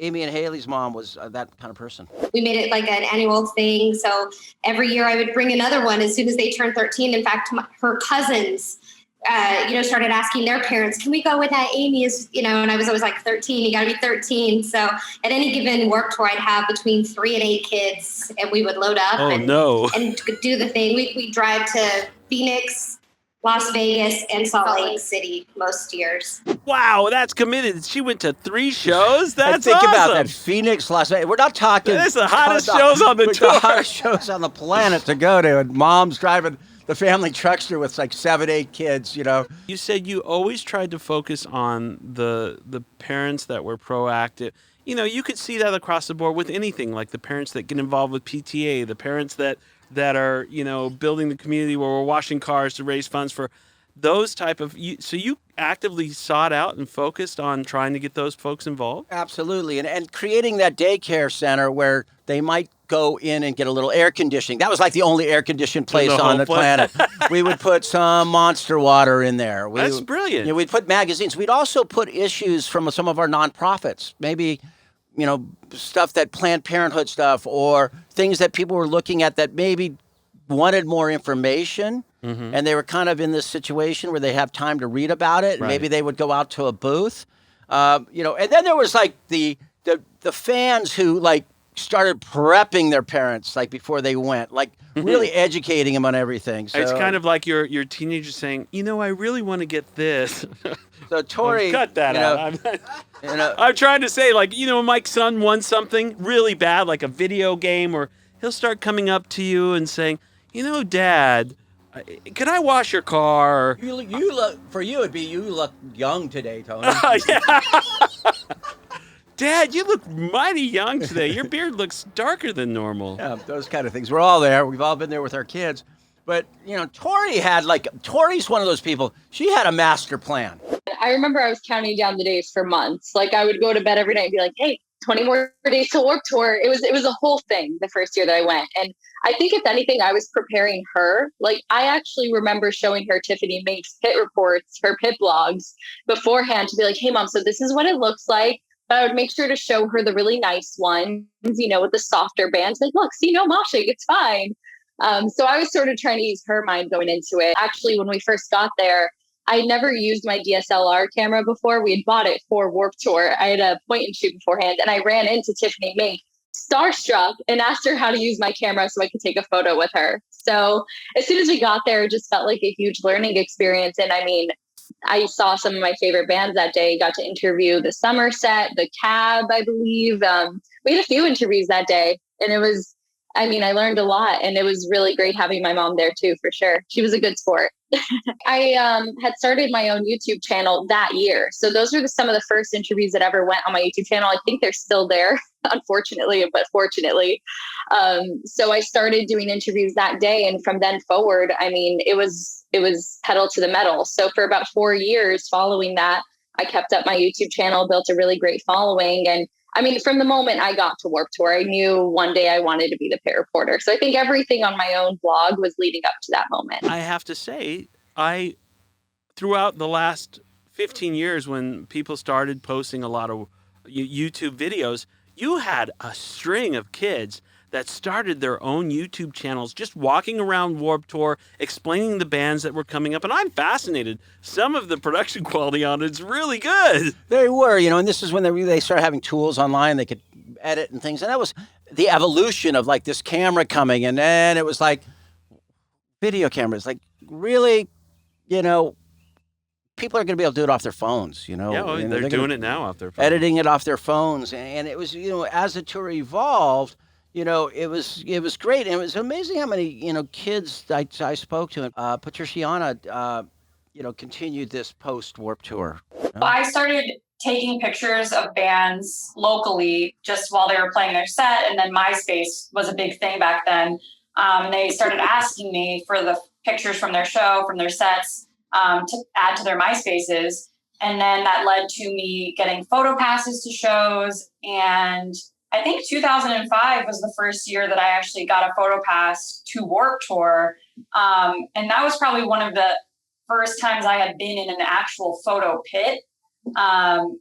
Amy and Haley's mom was that kind of person. We made it like an annual thing. So every year I would bring another one as soon as they turned 13. In fact, her cousins started asking their parents, can we go with that? Amy is, and I was always like 13, you got to be 13. So at any given Warped Tour, I'd have between 3 and 8 kids and we would load up and do the thing. We drive to Phoenix, Las Vegas, and Salt Lake City most years. Wow, that's committed. She went to 3 shows? That's think awesome. about that. Phoenix, Las Vegas. We're not talking. That's the hottest shows on the tour. The hottest shows on the planet to go to. And mom's driving the family truckster with 7, 8 kids, You said you always tried to focus on the parents that were proactive. You could see that across the board with anything, like the parents that get involved with PTA, the parents that are, building the community where we're washing cars to raise funds for those type of. So you actively sought out and focused on trying to get those folks involved? Absolutely. And creating that daycare center where they might go in and get a little air conditioning. That was like the only air conditioned place on the planet. We would put some Monster water in there. That's brilliant. We'd put magazines. We'd also put issues from some of our nonprofits. Maybe, stuff that Planned Parenthood stuff or things that people were looking at that maybe wanted more information. And they were kind of in this situation where they have time to read about it. And maybe they would go out to a booth, and then there was the fans who started prepping their parents before they went, really educating them on everything. So it's kind of like your teenager saying, I really want to get this. So Tori, cut that out. I'm trying to say, when my son wants something really bad, like a video game, or he'll start coming up to you and saying, Dad, can I wash your car? You look, for you, it'd be you look young today, Tony. Dad, you look mighty young today. Your beard looks darker than normal. Yeah, those kind of things. We're all there. We've all been there with our kids. But, Tori's one of those people. She had a master plan. I remember I was counting down the days for months. I would go to bed every night and be like, hey, 20 more days to Warped Tour. It was a whole thing the first year that I went. And I think if anything, I was preparing her. I actually remember showing her Tiffany Minks pit reports, her pit blogs beforehand to be like, hey, Mom, so this is what it looks like. But I would make sure to show her the really nice ones, with the softer bands. Look, see, no moshing, it's fine. So I was sort of trying to use her mind going into it. Actually, when we first got there, I had never used my DSLR camera before. We had bought it for Warped Tour. I had a point and shoot beforehand, and I ran into Tiffany Mink, starstruck, and asked her how to use my camera so I could take a photo with her. So as soon as we got there, it just felt like a huge learning experience. And I saw some of my favorite bands that day, got to interview the Somerset, the Cab, I believe. We had a few interviews that day, and it was, I learned a lot, and it was really great having my mom there too, for sure. She was a good sport. I had started my own YouTube channel that year. So those were some of the first interviews that ever went on my YouTube channel. I think they're still there, unfortunately, but fortunately. So I started doing interviews that day. And from then forward, it was pedal to the metal. So for about 4 years following that, I kept up my YouTube channel, built a really great following. And from the moment I got to Warped Tour, I knew one day I wanted to be the pit reporter. So I think everything on my own blog was leading up to that moment. I have to say, throughout the last 15 years when people started posting a lot of YouTube videos, you had a string of kids that started their own YouTube channels, just walking around Warped Tour, explaining the bands that were coming up. And I'm fascinated. Some of the production quality on it's really good. They were, and this is when they started having tools online. They could edit and things. And that was the evolution of like this camera coming. And then it was like video cameras. Like really, people are going to be able to do it off their phones, Yeah, well, they're doing it now off their phones. Editing it off their phones. And it was, as the tour evolved, it was great. And it was amazing how many, kids I spoke to. Patriciana, continued this post-Warped Tour. I started taking pictures of bands locally just while they were playing their set. And then MySpace was a big thing back then. They started asking me for the pictures from their show, from their sets, to add to their MySpaces. And then that led to me getting photo passes to shows. And I think 2005 was the first year that I actually got a photo pass to Warped Tour. And that was probably one of the first times I had been in an actual photo pit. And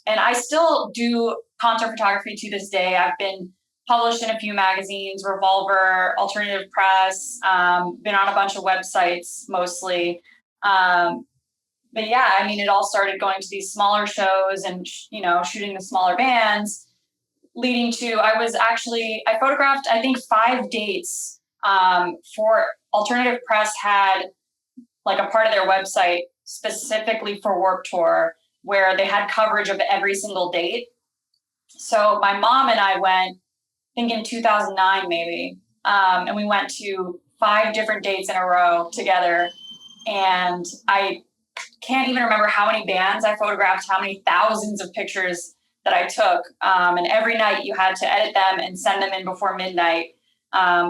I still do concert photography to this day. I've been published in a few magazines, Revolver, Alternative Press, been on a bunch of websites mostly. But yeah, I mean, it all started going to these smaller shows and, shooting the smaller bands, leading to, I photographed, I think 5 dates for Alternative Press had like a part of their website specifically for Warped Tour where they had coverage of every single date. So my mom and I went, I think in 2009 maybe, and we went to 5 different dates in a row together. And I can't even remember how many bands I photographed, how many thousands of pictures that I took. And every night you had to edit them and send them in before midnight,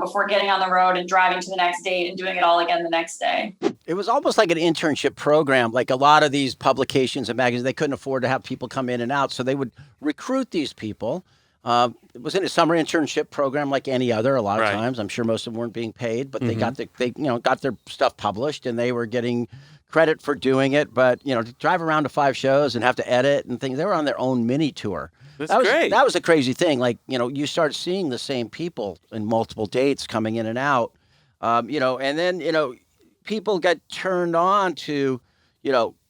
before getting on the road and driving to the next date and doing it all again the next day. It was almost like an internship program. Like a lot of these publications and magazines, they couldn't afford to have people come in and out. So they would recruit these people. It was in a summer internship program like any other. A lot of times, I'm sure most of them weren't being paid, but they got got their stuff published and they were getting credit for doing it. But to drive around to 5 shows and have to edit and things, they were on their own mini tour. That was great. That was a crazy thing. Like you start seeing the same people in multiple dates coming in and out. And then people got turned on to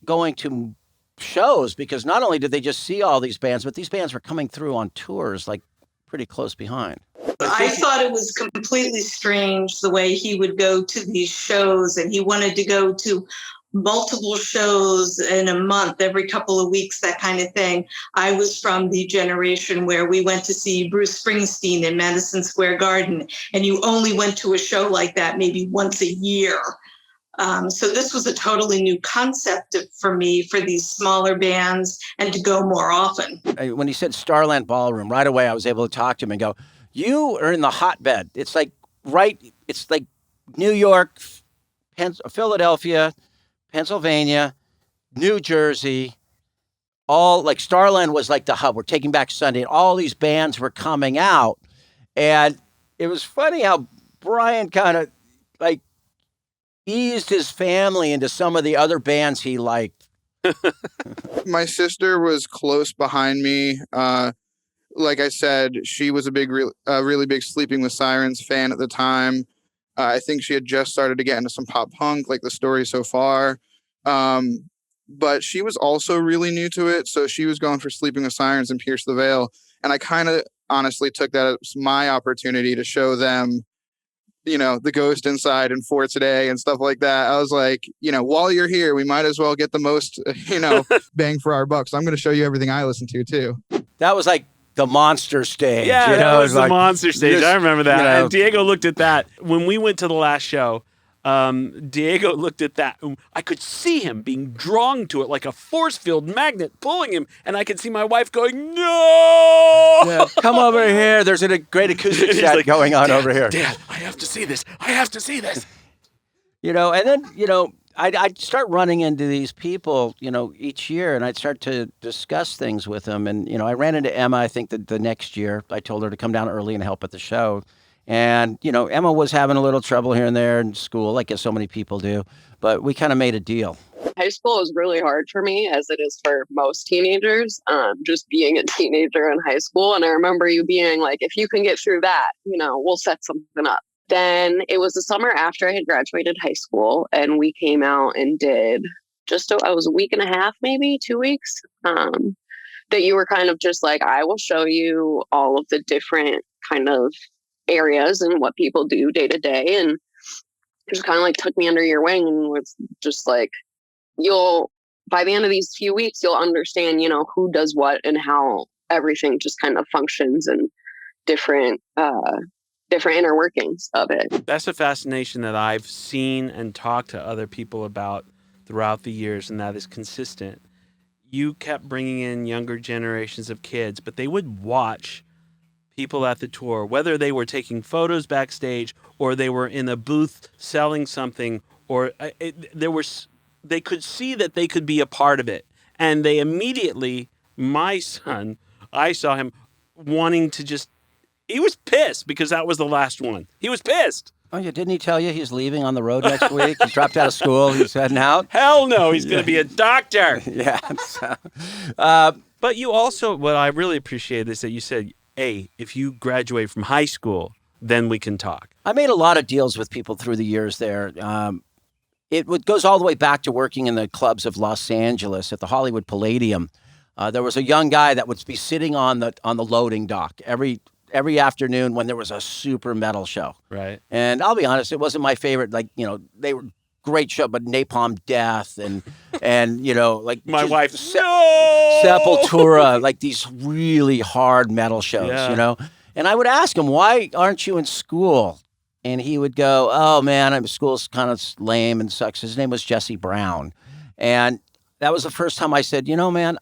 going to shows because not only did they just see all these bands, but these bands were coming through on tours like pretty close behind. I thought it was completely strange the way he would go to these shows, and he wanted to go to multiple shows in a month, every couple of weeks, that kind of thing. I was from the generation where we went to see Bruce Springsteen in Madison Square Garden, and you only went to a show like that maybe once a year. So this was a totally new concept for me, for these smaller bands, and to go more often. When he said Starland Ballroom, right away I was able to talk to him and go, you are in the hotbed. It's like New York, Philadelphia, Pennsylvania, New Jersey, all like Starland was like the hub. We're Taking Back Sunday. And all these bands were coming out. And it was funny how Brian kind of like eased his family into some of the other bands he liked. My sister was close behind me. Like I said, she was a really big Sleeping with Sirens fan at the time. I think she had just started to get into some pop punk, like the story so far. But she was also really new to it. So she was going for Sleeping with Sirens and Pierce the Veil. And I kind of honestly took that as my opportunity to show them, the Ghost Inside and For Today and stuff like that. I was like, while you're here, we might as well get the most, bang for our bucks. So I'm going to show you everything I listen to too. That was like the monster stage. Yeah, that was the monster stage. Just, I remember that. And Diego looked at that. When we went to the last show, Diego looked at that. I could see him being drawn to it like a force field magnet pulling him. And I could see my wife going, no! Yeah, come over here. There's a great acoustic set going on over here. Dad, I have to see this. I have to see this. And then, I'd start running into these people, each year, and I'd start to discuss things with them. And, I ran into Emma, I think, the next year. I told her to come down early and help at the show. And, Emma was having a little trouble here and there in school, like so many people do. But we kind of made a deal. High school is really hard for me, as it is for most teenagers, just being a teenager in high school. And I remember you being like, if you can get through that, we'll set something up. Then it was the summer after I had graduated high school, and we came out and did I was a week and a half, maybe 2 weeks, that you were kind of just like, I will show you all of the different kind of areas and what people do day to day. And just kind of like took me under your wing and was just like, by the end of these few weeks, you'll understand, who does what and how everything just kind of functions and different inner workings of it. That's a fascination that I've seen and talked to other people about throughout the years, and that is consistent. You kept bringing in younger generations of kids, but they would watch people at the tour, whether they were taking photos backstage or they were in a booth selling something, or they could see that they could be a part of it. And they immediately, my son, I saw him wanting to he was pissed because that was the last one. He was pissed. Oh, yeah. Didn't he tell you he's leaving on the road next week? He dropped out of school. He's heading out. Hell no. He's going to be a doctor. Yeah. But you also, what I really appreciate is that you said, hey, if you graduate from high school, then we can talk. I made a lot of deals with people through the years there. It goes all the way back to working in the clubs of Los Angeles at the Hollywood Palladium. There was a young guy that would be sitting on the loading dock every afternoon when there was a super metal show. Right. And I'll be honest, it wasn't my favorite. They were great show, but Napalm Death and my wife, Sepultura, like these really hard metal shows, And I would ask him, why aren't you in school? And he would go, oh, man, school's kind of lame and sucks. His name was Jesse Brown. And that was the first time I said, man,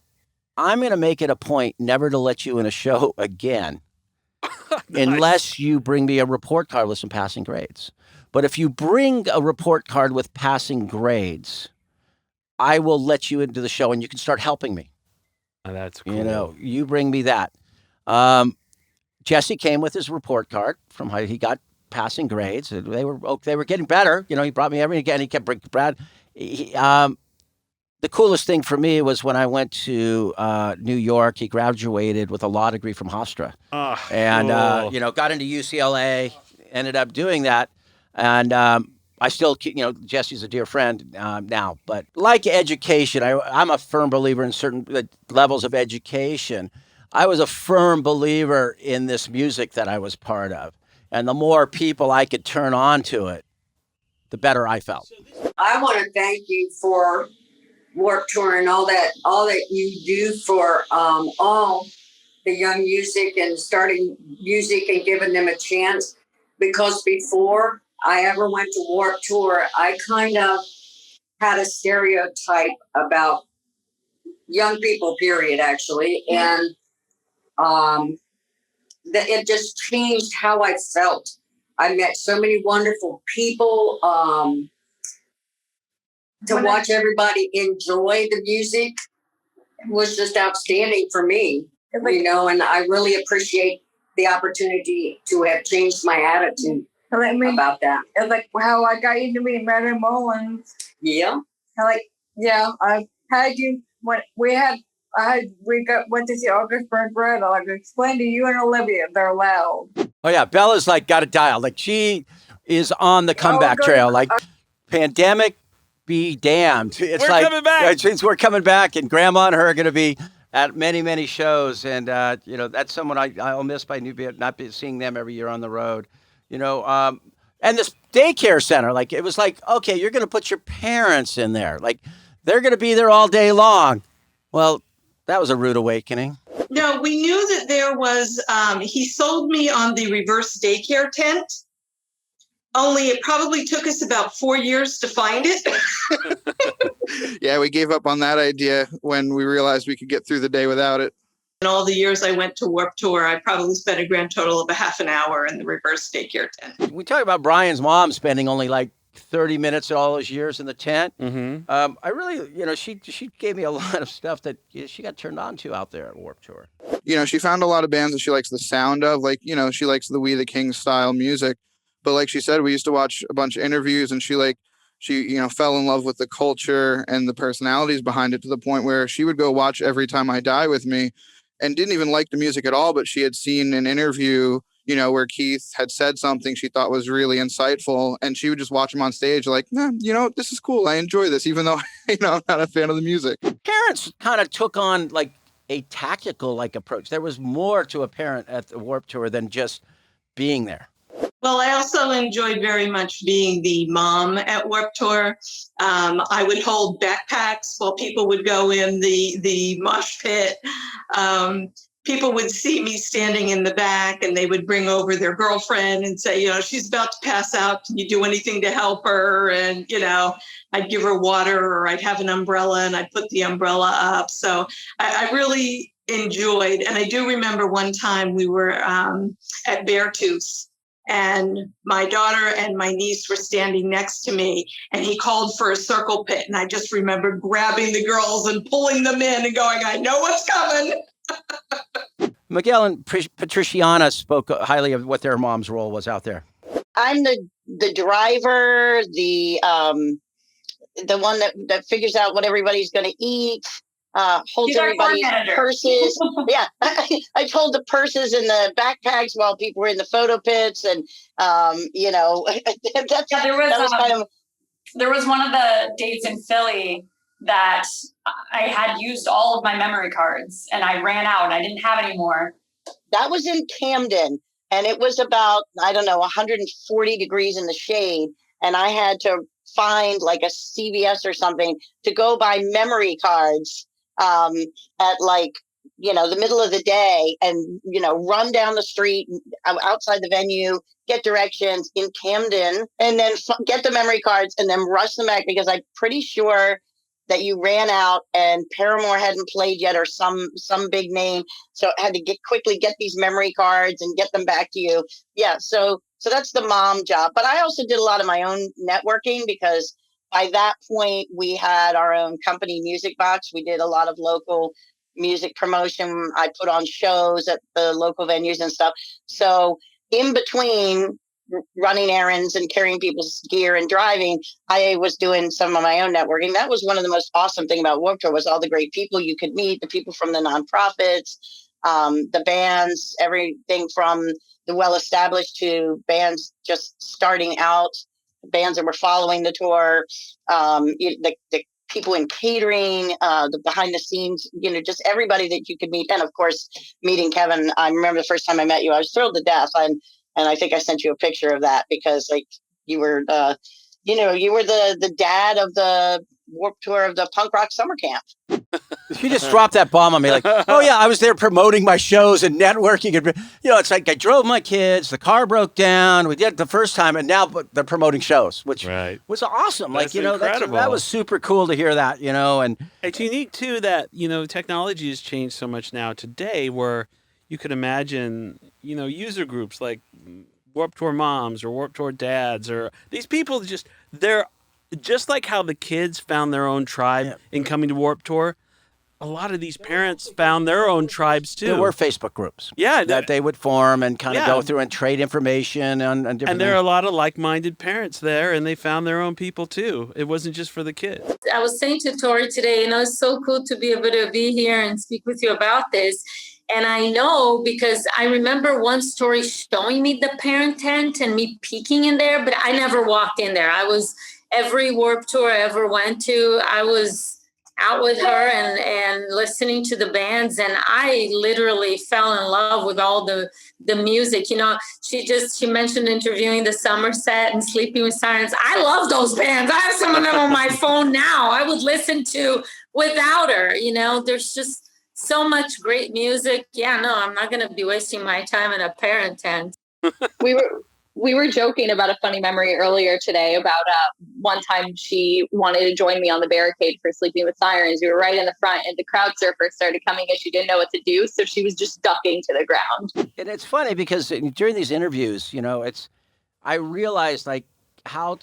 I'm going to make it a point never to let you in a show again. Nice. Unless you bring me a report card with some passing grades. But if you bring a report card with passing grades, I will let you into the show and you can start helping me. Oh, that's cool. You bring me that. Jesse came with his report card from he got passing grades. They were getting better. He brought me everything again. He kept bringing Brad. The coolest thing for me was when I went to New York. He graduated with a law degree from Hofstra, and got into UCLA. Ended up doing that, and I still, Jesse's a dear friend now. But like education, I'm a firm believer in certain levels of education. I was a firm believer in this music that I was part of, and the more people I could turn on to it, the better I felt. I want to thank you for Warped Tour and all that you do for all the young music and starting music and giving them a chance. Because before I ever went to Warped Tour, I kind of had a stereotype about young people, period, actually. And it just changed how I felt. I met so many wonderful people. To watch everybody enjoy the music was just outstanding for me, and I really appreciate the opportunity to have changed my attitude about that. It's like how I got you to meet Mary Mullins. Yeah. I had you when we went to see August Burns Red. I explained to you and Olivia, they're loud. Oh yeah, Bella's got it dialed. She is on the comeback trail. Pandemic be damned. We're coming back. We're coming back, and Grandma and her are going to be at many, many shows. And, that's someone I'll miss by not seeing them every year on the road. And this daycare center, it was okay, you're going to put your parents in there. They're going to be there all day long. Well, that was a rude awakening. No, we knew that there was, he sold me on the reverse daycare tent. Only it probably took us about 4 years to find it. Yeah, we gave up on that idea when we realized we could get through the day without it. In all the years I went to Warped Tour, I probably spent a grand total of a half an hour in the reverse daycare tent. We talk about Brian's mom spending only 30 minutes all those years in the tent. Mm-hmm. I really, she gave me a lot of stuff that she got turned on to out there at Warped Tour. She found a lot of bands that she likes the sound of, like, she likes the We the Kings style music. But like she said, we used to watch a bunch of interviews, and she fell in love with the culture and the personalities behind it, to the point where she would go watch Every Time I Die with me and didn't even like the music at all. But she had seen an interview, where Keith had said something she thought was really insightful, and she would just watch him on stage like, nah, this is cool. I enjoy this, even though, I'm not a fan of the music. Parents kind of took on like a tactical approach. There was more to a parent at the Warped Tour than just being there. Well, I also enjoyed very much being the mom at Warped Tour. I would hold backpacks while people would go in the mosh pit. People would see me standing in the back, and they would bring over their girlfriend and say, she's about to pass out. Can you do anything to help her? And, I'd give her water, or I'd have an umbrella and I'd put the umbrella up. So I really enjoyed. And I do remember one time we were at Beartooth, and my daughter and my niece were standing next to me, and he called for a circle pit. And I just remember grabbing the girls and pulling them in and going, I know what's coming. Miguel and Patriciana spoke highly of what their mom's role was out there. I'm the driver, the one that figures out what everybody's going to eat, holds everybody's purses. Yeah, I told the purses and the backpacks while people were in the photo pits, and there was one of the dates in Philly that I had used all of my memory cards and I ran out and I didn't have any more. That was in Camden, and it was about 140 degrees in the shade, and I had to find like a CVS or something to go buy memory cards at the middle of the day, and run down the street outside the venue, get directions in Camden, and then get the memory cards and then rush them back, because I'm pretty sure that you ran out and Paramore hadn't played yet, or some big name, so I had to quickly get these memory cards and get them back to you. Yeah, so that's the mom job. But I also did a lot of my own networking, because by that point we had our own company, Music Box. We did a lot of local music promotion. I put on shows at the local venues and stuff. So in between running errands and carrying people's gear and driving, I was doing some of my own networking. That was one of the most awesome thing about Warped Tour, was all the great people you could meet, the people from the nonprofits, the bands, everything from the well-established to bands just starting out, bands that were following the tour, the people in catering, the behind the scenes, just everybody that you could meet. And of course, meeting Kevin. I remember the first time I met you, I was thrilled to death. And I think I sent you a picture of that, because you were the dad of the Warped Tour of the punk rock summer camp. You just dropped that bomb on me, like, oh yeah, I was there promoting my shows and networking, and it's like I drove my kids, the car broke down, we did it the first time, and now they're promoting shows, which was awesome. That's incredible. That was super cool to hear that, and it's unique too that technology has changed so much now today, where you could imagine user groups like Warped Tour moms or Warped Tour dads, or these people they're just like how the kids found their own tribe in coming to Warped Tour. A lot of these parents found their own tribes too. There were Facebook groups, that they would form and kind of go through and trade information on different. And there are a lot of like-minded parents there, and they found their own people too. It wasn't just for the kids. I was saying to Tori today, it's so cool to be able to be here and speak with you about this. And I know, because I remember one story showing me the parent tent and me peeking in there, but I never walked in there. Every Warped Tour I ever went to, I was out with her and listening to the bands, and I literally fell in love with all the music. She mentioned interviewing the Somerset and Sleeping with Sirens. I love those bands. I have some of them on my phone now. I would listen to without her. There's just so much great music. Yeah, no, I'm not going to be wasting my time in a parent tent. We were joking about a funny memory earlier today about one time she wanted to join me on the barricade for Sleeping with Sirens. We were right in the front, and the crowd surfers started coming, and she didn't know what to do, so she was just ducking to the ground. And it's funny, because during these interviews, I realized how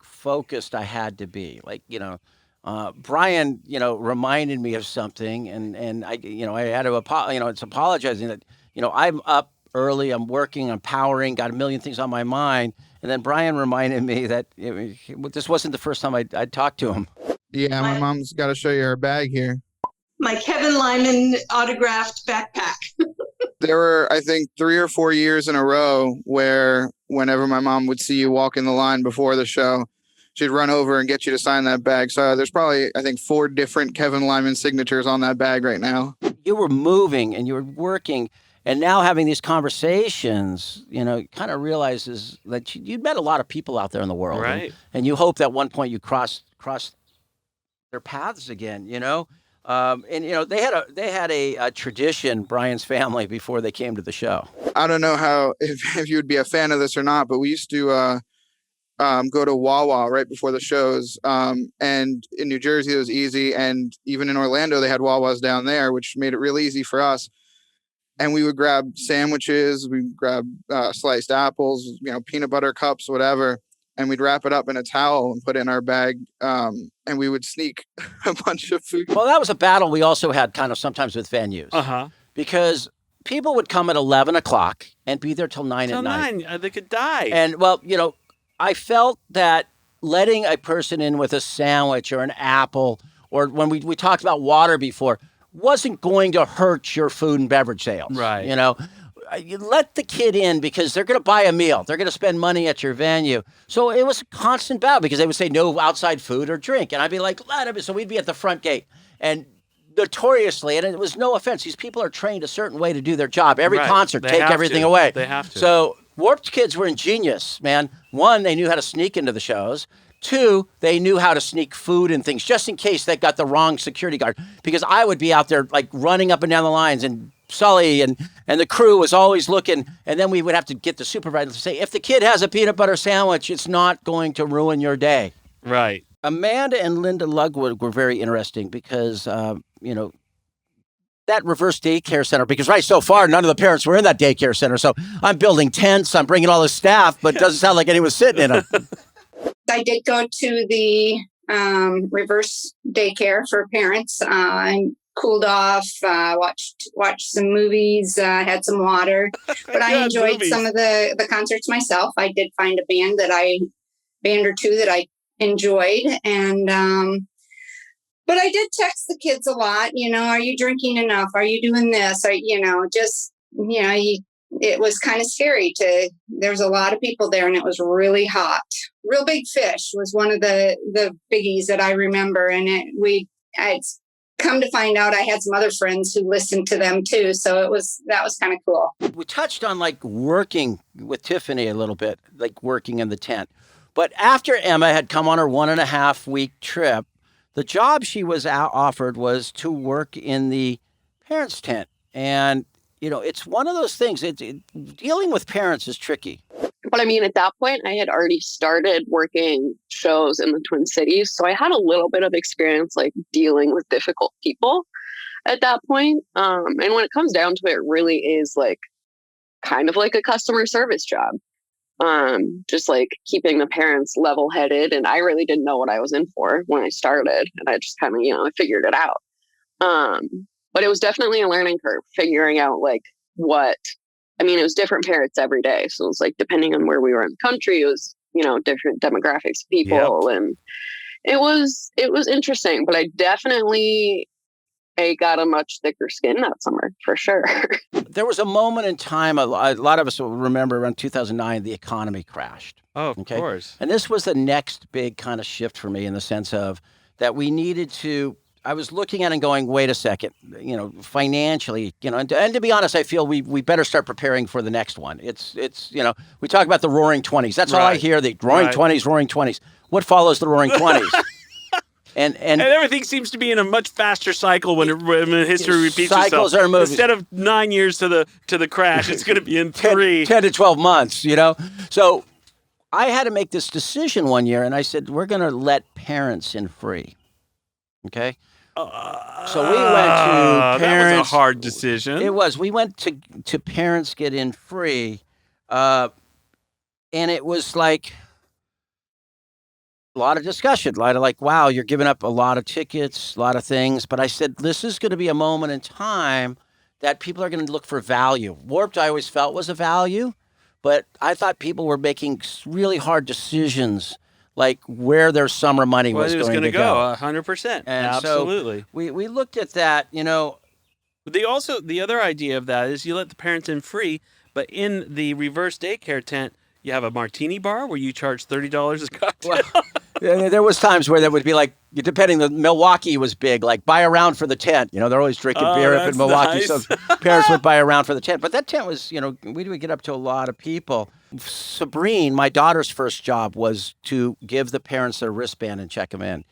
focused I had to be, Brian, reminded me of something, and I, I had to it's apologizing that, I'm up early, I'm working, I'm powering, got a million things on my mind, and then Brian reminded me that this wasn't the first time I'd talked to him. Yeah, my mom's got to show you her bag here. My Kevin Lyman autographed backpack. There were, I think, 3 or 4 years in a row where whenever my mom would see you walk in the line before the show, she'd run over and get you to sign that bag. So there's probably, I think, 4 different Kevin Lyman signatures on that bag right now. You were moving and you were working, and now having these conversations, kind of realizes that you'd met a lot of people out there in the world. Right. And you hope that at one point you cross their paths again, they had a tradition, Brian's family, before they came to the show. I don't know if you would be a fan of this or not, but we used to go to Wawa right before the shows. And in New Jersey, it was easy. And even in Orlando, they had Wawas down there, which made it real easy for us. And we would grab sandwiches, we'd grab sliced apples, peanut butter cups, whatever. And we'd wrap it up in a towel and put it in our bag. And we would sneak a bunch of food. Well, that was a battle we also had kind of sometimes with venues. Because people would come at 11 o'clock and be there till 9 at night. 9, they could die. And, well, I felt that letting a person in with a sandwich or an apple, or when we talked about water before, wasn't going to hurt your food and beverage sales. Right. You let the kid in because they're going to buy a meal. They're going to spend money at your venue. So it was a constant battle because they would say no outside food or drink. And I'd be like, let him. So we'd be at the front gate. And notoriously, and it was no offense, these people are trained a certain way to do their job. Every concert, take everything away. They have to. So Warped kids were ingenious, man. 1, they knew how to sneak into the shows. 2, they knew how to sneak food and things just in case they got the wrong security guard. Because I would be out there like running up and down the lines, and Sully and the crew was always looking. And then we would have to get the supervisor to say, if the kid has a peanut butter sandwich, it's not going to ruin your day. Right. Amanda and Linda Ludwig were very interesting because, that reverse daycare center, because so far, none of the parents were in that daycare center. So I'm building tents, I'm bringing all the staff, but it doesn't sound like anyone's sitting in them. I did go to the reverse daycare for parents. I cooled off, watched some movies, had some water, but I enjoyed some of the concerts myself. I did find a band or two that I enjoyed, and but I did text the kids a lot. Are you drinking enough? Are you doing this? It was kind of scary. There's a lot of people there, and it was really hot. Real Big Fish was one of the biggies that I remember, and I'd come to find out I had some other friends who listened to them too. So that was kind of cool. We touched on like working with Tiffany a little bit, like working in the tent. But after Emma had come on her 1.5-week trip, the job she was offered was to work in the parents' tent. And, it's one of those things. Dealing with parents is tricky. But I mean, at that point, I had already started working shows in the Twin Cities. So I had a little bit of experience like dealing with difficult people at that point. And when it comes down to it, it really is like kind of like a customer service job. Just like keeping the parents level headed. And I really didn't know what I was in for when I started. And I just kind of, I figured it out. But it was definitely a learning curve, figuring out like it was different parents every day. So it was like, depending on where we were in the country, it was, different demographics of people. Yep. And it was interesting, but I definitely got a much thicker skin that summer for sure. There was a moment in time, a lot of us will remember around 2009, the economy crashed. Oh, of course. And this was the next big kind of shift for me in the sense of that we needed to, I was looking at it and going, wait a second, financially, and to be honest, I feel we better start preparing for the next one. It's we talk about the roaring 20s. That's all I hear, the roaring 20s, roaring 20s. What follows the roaring 20s? And everything seems to be in a much faster cycle when history repeats itself. Cycles are moving. Instead of 9 years to the crash, it's going to be in 3. 10 to 12 months, So I had to make this decision one year, and I said, we're going to let parents in free. Okay? So we went to parents. That was a hard decision. It was. We went to parents get in free, and it was like a lot of discussion, a lot of like, wow, you're giving up a lot of tickets, a lot of things. But I said, this is going to be a moment in time that people are going to look for value. Warped, I always felt, was a value, but I thought people were making really hard decisions, like where their summer money was going to go. 100%. And Absolutely. So we looked at that, you know. The other idea of that is you let the parents in free, but in the reverse daycare tent, you have a martini bar where you charge $30 a cocktail. Well, there was times where that would be like, depending, the Milwaukee was big, like buy a round for the tent. You know, they're always drinking beer up in Milwaukee, nice. so parents would buy a round for the tent. But that tent was, you know, we would get up to a lot of people. Sabrine, my daughter's first job was to give the parents their wristband and check them in.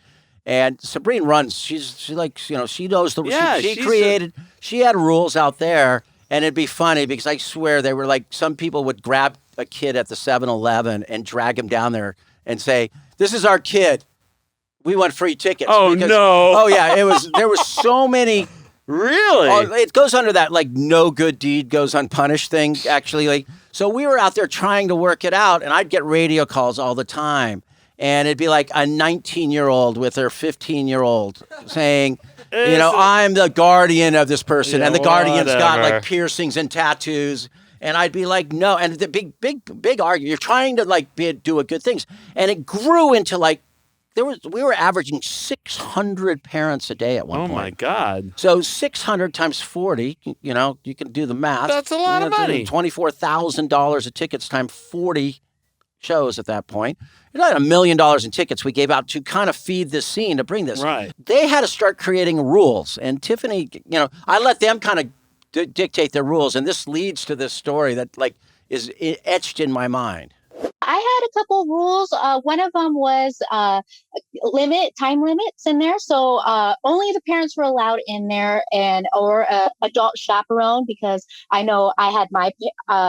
And Sabrine runs. She like, you know, she knows the. Yeah, she created. She had rules out there, and it'd be funny because I swear they were like, some people would grab a kid at the 7-Eleven and drag him down there and say, "This is our kid. We want free tickets." Oh, no. Oh yeah, there was so many. Really? Oh, it goes under that like no good deed goes unpunished thing. Actually, like, so we were out there trying to work it out, and I'd get radio calls all the time. And it'd be like a 19-year-old with her 15-year-old saying, you know, I'm the guardian of this person. And the guardian's got like piercings and tattoos. And I'd be like, no. And the big argument, you're trying to like do a good things. And it grew into like, we were averaging 600 parents a day at one point. Oh my God. So 600 times 40, you know, you can do the math. That's a lot of money. $24,000 of tickets times 40 shows at that point. You know, $1 million in tickets we gave out to kind of feed this scene, to bring this. Right. They had to start creating rules. And Tiffany, you know, I let them kind of dictate their rules. And this leads to this story that like is etched in my mind. I had a couple of rules. One of them was time limits in there. So only the parents were allowed in there, or adult chaperone, because I know I had my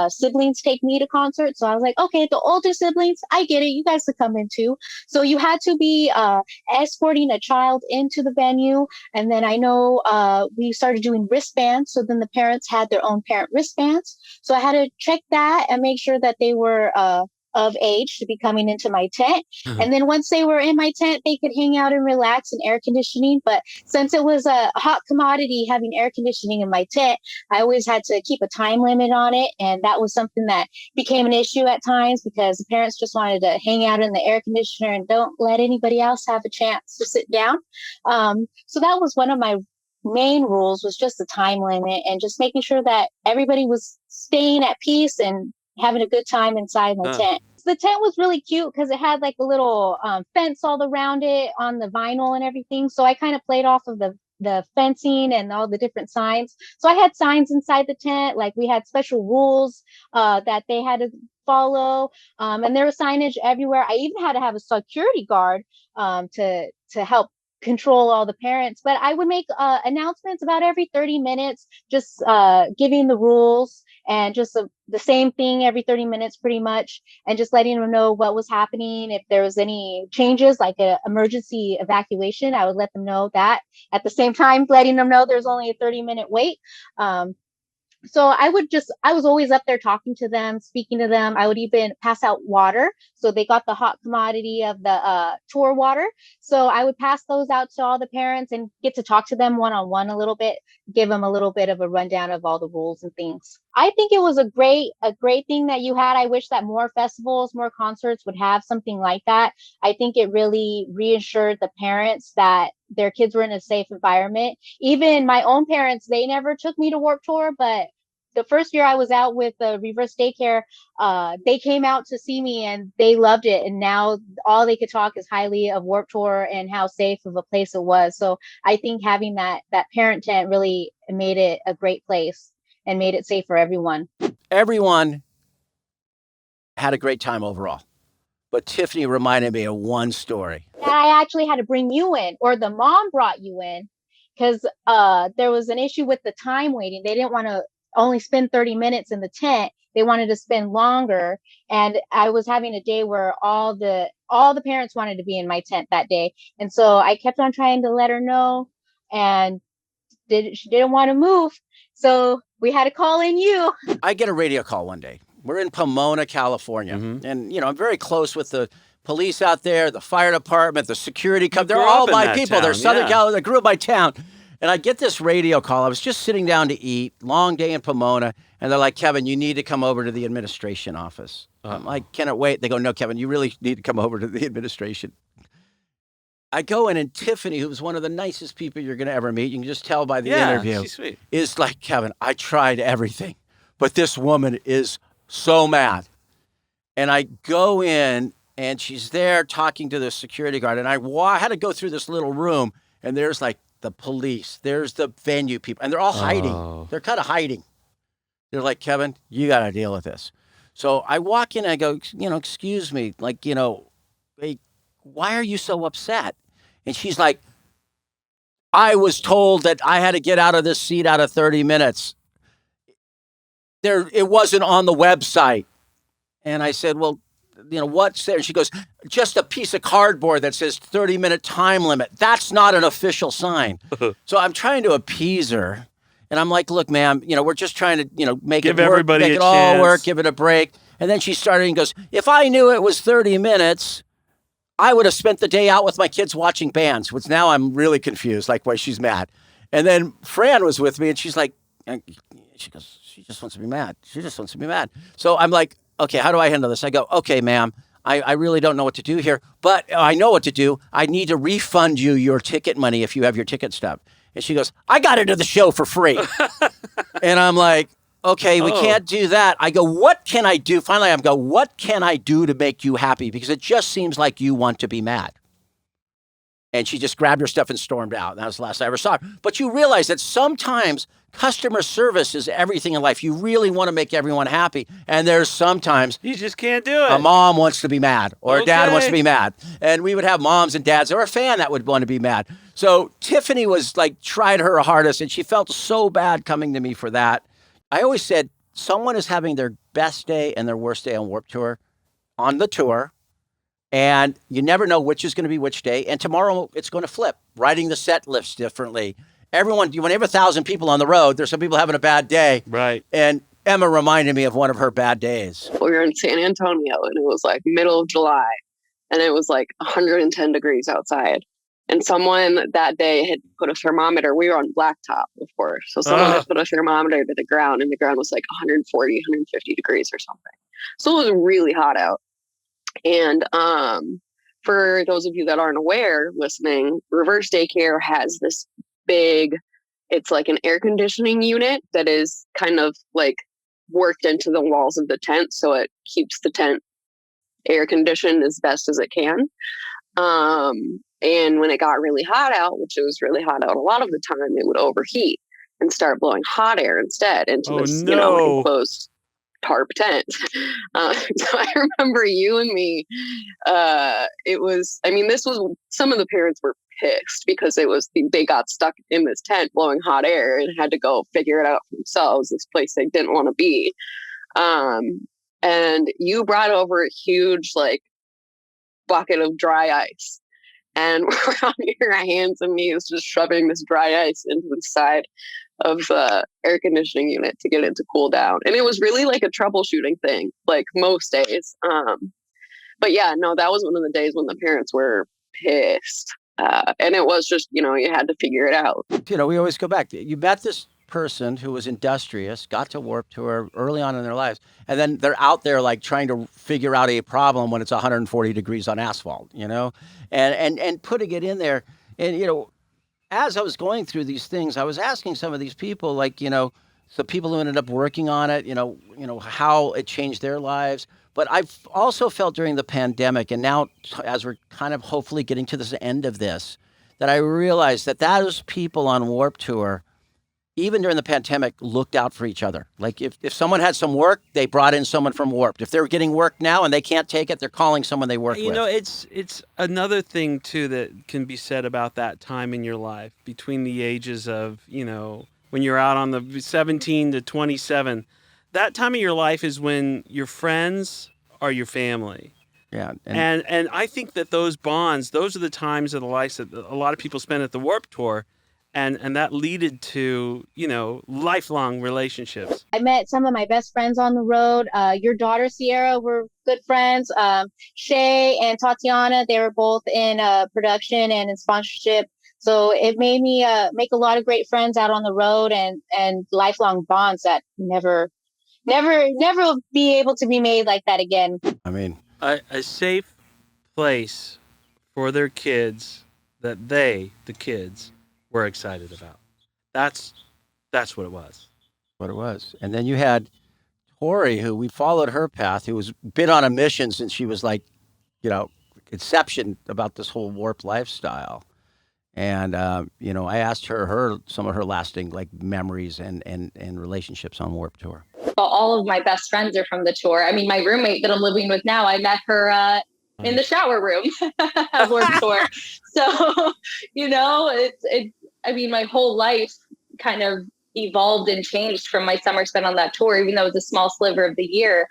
siblings take me to concerts. So I was like, okay, the older siblings, I get it. You guys could come in too. So you had to be escorting a child into the venue. And then I know we started doing wristbands. So then the parents had their own parent wristbands. So I had to check that and make sure that they were of age to be coming into my tent. Mm-hmm. And then once they were in my tent, they could hang out and relax in air conditioning. But since it was a hot commodity having air conditioning in my tent, I always had to keep a time limit on it. And that was something that became an issue at times because the parents just wanted to hang out in the air conditioner and don't let anybody else have a chance to sit down. So that was one of my main rules, was just the time limit and just making sure that everybody was staying at peace and having a good time inside my tent. So the tent was really cute because it had like a little fence all around it on the vinyl and everything. So I kind of played off of the fencing and all the different signs. So I had signs inside the tent, like we had special rules that they had to follow. And there was signage everywhere. I even had to have a security guard to help control all the parents. But I would make announcements about every 30 minutes, just giving the rules. And just the same thing every 30 minutes, pretty much, and just letting them know what was happening. If there was any changes, like an emergency evacuation, I would let them know that. At the same time, letting them know there's only a 30-minute wait. So I was always up there talking to them, speaking to them. I would even pass out water. So they got the hot commodity of the tour water. So I would pass those out to all the parents and get to talk to them one-on-one a little bit, give them a little bit of a rundown of all the rules and things. I think it was a great thing that you had. I wish that more festivals, more concerts would have something like that. I think it really reassured the parents that their kids were in a safe environment. Even my own parents, they never took me to Warped Tour, but the first year I was out with the reverse daycare, they came out to see me and they loved it. And now all they could talk is highly of Warped Tour and how safe of a place it was. So I think having that parent tent really made it a great place and made it safe for everyone. Everyone had a great time overall. But Tiffany reminded me of one story. I actually had to bring you in, or the mom brought you in, because there was an issue with the time waiting. They didn't want to only spend 30 minutes in the tent. They wanted to spend longer. And I was having a day where all the parents wanted to be in my tent that day. And so I kept on trying to let her know, and she didn't want to move. So we had to call in you. I get a radio call one day. We're in Pomona, California. Mm-hmm. And, you know, I'm very close with the police out there, the fire department, the security company. They're grew all up in my that people. They're town, Southern yeah. California. They grew up my town. And I get this radio call. I was just sitting down to eat, long day in Pomona, and they're like, Kevin, you need to come over to the administration office. I'm like, can it wait? They go, no, Kevin, you really need to come over to the administration. I go in, and Tiffany, who's one of the nicest people you're going to ever meet, you can just tell by the interview, she's sweet. is like, Kevin, I tried everything, but this woman is so mad. And I go in, and she's there talking to the security guard, and I had to go through this little room, and there's like the police, there's the venue people, and they're all hiding. They're kind of hiding. They're like, Kevin, you got to deal with this. So I walk in and I go, excuse me, like, hey, why are you so upset? And she's like, I was told that I had to get out of this seat out of 30 minutes. It wasn't on the website. And I said, well, what's there? And she goes, just a piece of cardboard that says 30-minute time limit. That's not an official sign. So I'm trying to appease her. And I'm like, look, ma'am, we're just trying to, make Give it work, everybody make a it all chance. work, give it a break. And then she started and goes, if I knew it was 30 minutes, I would have spent the day out with my kids watching bands, which now I'm really confused, like why she's mad. And then Fran was with me, and she's like, she goes, she just wants to be mad. She just wants to be mad. So I'm like, okay, how do I handle this? I go, okay, ma'am, I really don't know what to do here, but I know what to do. I need to refund you your ticket money if you have your ticket stub. And she goes, I got into the show for free. And I'm like, okay, we can't do that. I go, what can I do? Finally, I'm going, what can I do to make you happy? Because it just seems like you want to be mad. And she just grabbed her stuff and stormed out. That was the last I ever saw her. But you realize that sometimes customer service is everything in life. You really want to make everyone happy. And there's sometimes you just can't do it. A mom wants to be mad, or a dad wants to Okay. be mad. And we would have moms and dads or a fan that would want to be mad. So Tiffany was like, tried her hardest, and she felt so bad coming to me for that. I always said, someone is having their best day and their worst day on Warped Tour, on the tour. And you never know which is going to be which day. And tomorrow it's going to flip. Writing the set lists differently. Everyone, when you have 1,000 people on the road, there's some people having a bad day. Right. And Emma reminded me of one of her bad days. We were in San Antonio, and it was like middle of July, and it was like 110 degrees outside. And someone that day had put a thermometer. We were on blacktop, of course. So someone had put a thermometer to the ground, and the ground was like 140, 150 degrees or something. So it was really hot out. And for those of you that aren't aware, listening, Reverse Daycare has this big, it's like an air conditioning unit that is kind of like worked into the walls of the tent, so it keeps the tent air conditioned as best as it can. And when it got really hot out, which it was really hot out a lot of the time, it would overheat and start blowing hot air instead into this, enclosed tarp tent. So I remember you and me, some of the parents were pissed because they got stuck in this tent blowing hot air and had to go figure it out for themselves, this place they didn't want to be. And you brought over a huge bucket of dry ice, and we're on your hands and knees just shoving this dry ice into the side of the air conditioning unit to get it to cool down. And it was really like a troubleshooting thing, like most days. But yeah, no, that was one of the days when the parents were pissed. And it was just, you had to figure it out. We always go back. You met this person who was industrious, got to Warped Tour early on in their lives, and then they're out there trying to figure out a problem when it's 140 degrees on asphalt, and putting it in there. And, as I was going through these things, I was asking some of these people, the people who ended up working on it, how it changed their lives. But I've also felt during the pandemic, and now as we're kind of hopefully getting to this end of this, that I realized that those people on Warped Tour, even during the pandemic, looked out for each other. Like if someone had some work, they brought in someone from Warped. If they're getting work now and they can't take it, they're calling someone they work with. It's another thing too that can be said about that time in your life between the ages of, when you're out on the 17 to 27. That time of your life is when your friends are your family. Yeah. And I think that those bonds, those are the times of the life that a lot of people spend at the Warped Tour. and that leaded to, lifelong relationships. I met some of my best friends on the road. Your daughter, Sierra, were good friends. Shay and Tatiana, they were both in production and in sponsorship. So it made me make a lot of great friends out on the road and lifelong bonds that never will be able to be made like that again. I mean, A safe place for their kids that the kids, were excited about. That's what it was. What it was. And then you had Tori, who we followed her path, who was been on a mission since she was like, inception about this whole warped lifestyle. And, I asked her some of her lasting memories and relationships on Warped Tour. All of my best friends are from the tour. I mean, my roommate that I'm living with now, I met her in the shower room at Warped Tour. So, I mean, my whole life kind of evolved and changed from my summer spent on that tour, even though it was a small sliver of the year.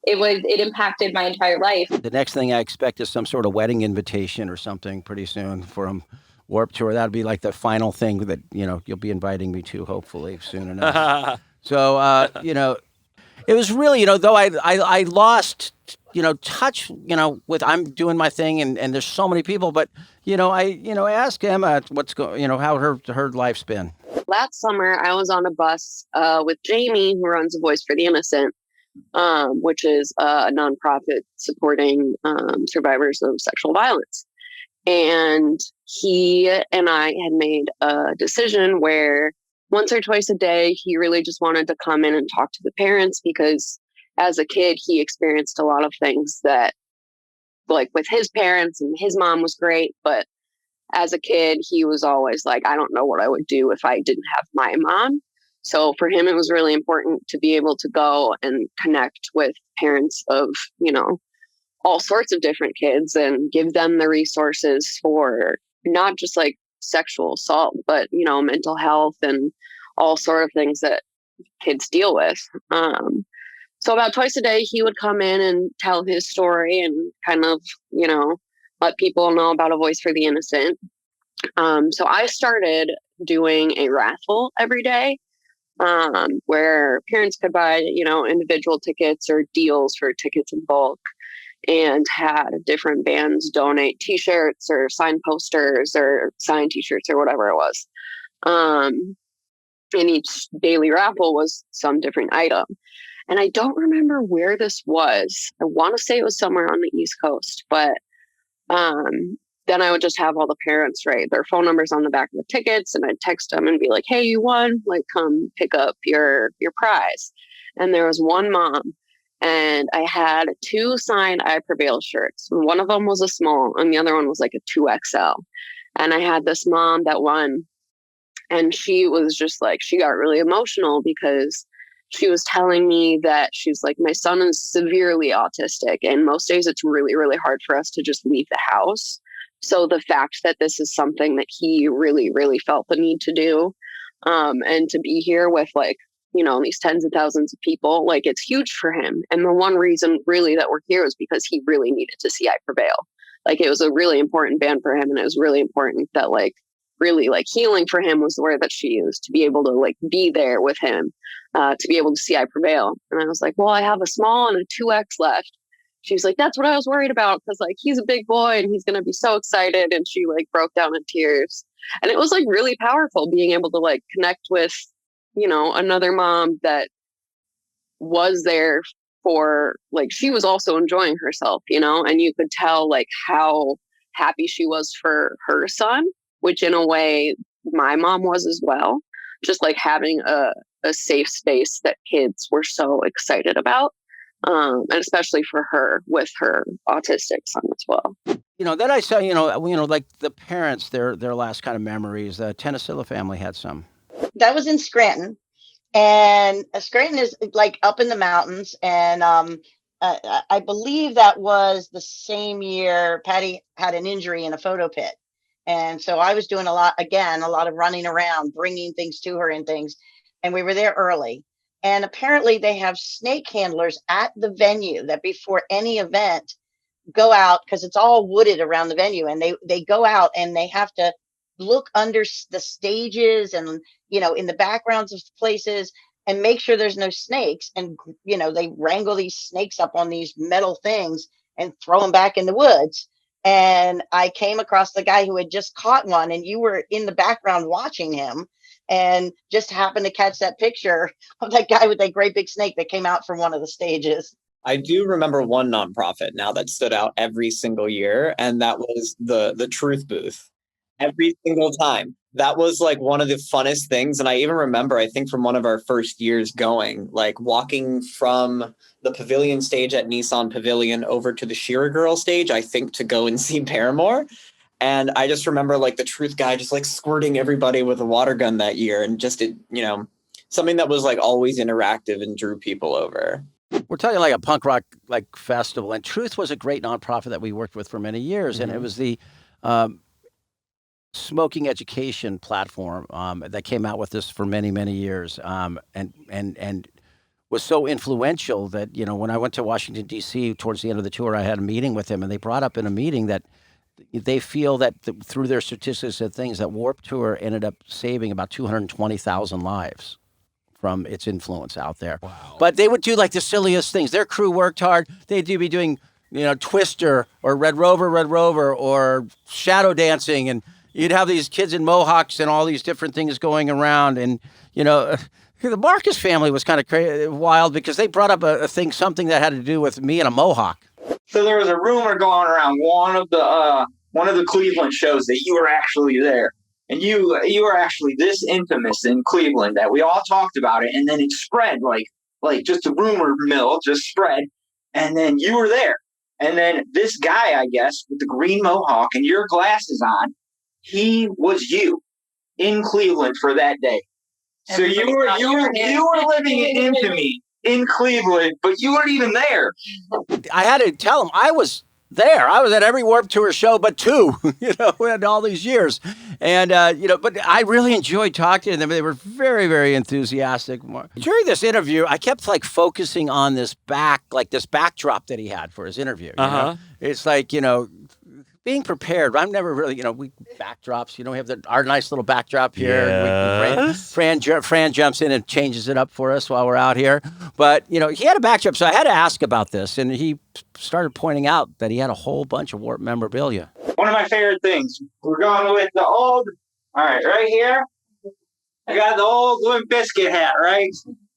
It impacted my entire life. The next thing I expect is some sort of wedding invitation or something pretty soon from Warped Tour. That'd be like the final thing that, you'll be inviting me to, hopefully, soon enough. So, it was really, though I lost, touch, with I'm doing my thing and there's so many people, but, I asked Emma what's going, how her life's been. Last summer, I was on a bus with Jamie, who runs A Voice for the Innocent, which is a nonprofit supporting survivors of sexual violence. And he and I had made a decision where once or twice a day, he really just wanted to come in and talk to the parents, because as a kid, he experienced a lot of things that, like with his parents, and his mom was great, but as a kid, he was always like, I don't know what I would do if I didn't have my mom. So for him, it was really important to be able to go and connect with parents of, all sorts of different kids and give them the resources for not just like sexual assault, but, mental health and all sort of things that kids deal with. So about twice a day, he would come in and tell his story and kind of, let people know about A Voice for the Innocent. So I started doing a raffle every day, where parents could buy, individual tickets or deals for tickets in bulk, and had different bands donate t-shirts or signed posters or signed t-shirts or whatever it was. And each daily raffle was some different item. And I don't remember where this was. I want to say it was somewhere on the East Coast, but then I would just have all the parents write their phone numbers on the back of the tickets, and I'd text them and be like, hey, you won, come pick up your prize. And there was one mom, and I had 2 signed I Prevail shirts. One of them was a small and the other one was like a 2XL. And I had this mom that won, and she was just like, she got really emotional because she was telling me that she's like, my son is severely autistic, and most days it's really, really hard for us to just leave the house. So the fact that this is something that he really, really felt the need to do, and to be here with these tens of thousands of people, it's huge for him. And the one reason really that we're here is because he really needed to see I Prevail. It was a really important band for him. And it was really important that really healing for him was the word that she used, to be able to be there with him, to be able to see I Prevail. And I was like, well, I have a small and a 2X left. She was like, that's what I was worried about, because he's a big boy and he's going to be so excited. And she broke down in tears. And it was really powerful being able to connect with, another mom that was there for she was also enjoying herself, and you could tell how happy she was for her son, which in a way my mom was as well. Just having a safe space that kids were so excited about. And especially for her with her autistic son as well. Then I saw, the parents, their last kind of memories. The Tennisilla family had some. That was in Scranton, and Scranton is up in the mountains. And I believe that was the same year Patty had an injury in a photo pit. And so I was doing a lot of running around, bringing things to her and things. And we were there early. And apparently they have snake handlers at the venue that before any event go out, because it's all wooded around the venue, and they go out and they have to look under the stages and, in the backgrounds of places and make sure there's no snakes. And, they wrangle these snakes up on these metal things and throw them back in the woods. And I came across the guy who had just caught one, and you were in the background watching him, and just happened to catch that picture of that guy with that great big snake that came out from one of the stages. I do remember one nonprofit now that stood out every single year, and that was the Truth Booth. Every single time. That was like one of the funnest things. And I even remember, I think from one of our first years going, like walking from the pavilion stage at Nissan Pavilion over to the Shearer Girl stage, I think, to go and see Paramore. And I just remember like the Truth guy just like squirting everybody with a water gun that year, and just, something that was like always interactive and drew people over. We're talking like a punk rock like festival, and Truth was a great nonprofit that we worked with for many years, and it was the smoking education platform that came out with this for many, many years, and was so influential that, when I went to Washington, D.C. towards the end of the tour, I had a meeting with him, and they brought up in a meeting that they feel that through their statistics and things, that Warped Tour ended up saving about 220,000 lives from its influence out there. Wow. But they would do like the silliest things. Their crew worked hard. They'd be doing, Twister or Red Rover, or shadow dancing, and you'd have these kids in mohawks and all these different things going around. And, the Marcus family was kind of wild because they brought up something that had to do with me and a mohawk. So there was a rumor going around one of the Cleveland shows that you were actually there. And you were actually this infamous in Cleveland that we all talked about it. And then it spread like just a rumor mill just spread. And then you were there. And then this guy, I guess, with the green mohawk and your glasses on, he was you in Cleveland for that day. So you were living in infamy in Cleveland, but you weren't even there. I had to tell him I was there. I was at every Warped Tour show but two, in all these years. And, but I really enjoyed talking to them. They were very, very enthusiastic. During this interview, I kept focusing on this backdrop that he had for his interview. It's like, being prepared. I'm never really, we backdrops, we have our nice little backdrop here. Yes. Fran jumps in and changes it up for us while we're out here. But, he had a backdrop, so I had to ask about this. And he started pointing out that he had a whole bunch of Warp memorabilia. One of my favorite things, we're going with the old, all right here, I got the old Limp Bizkit hat, right?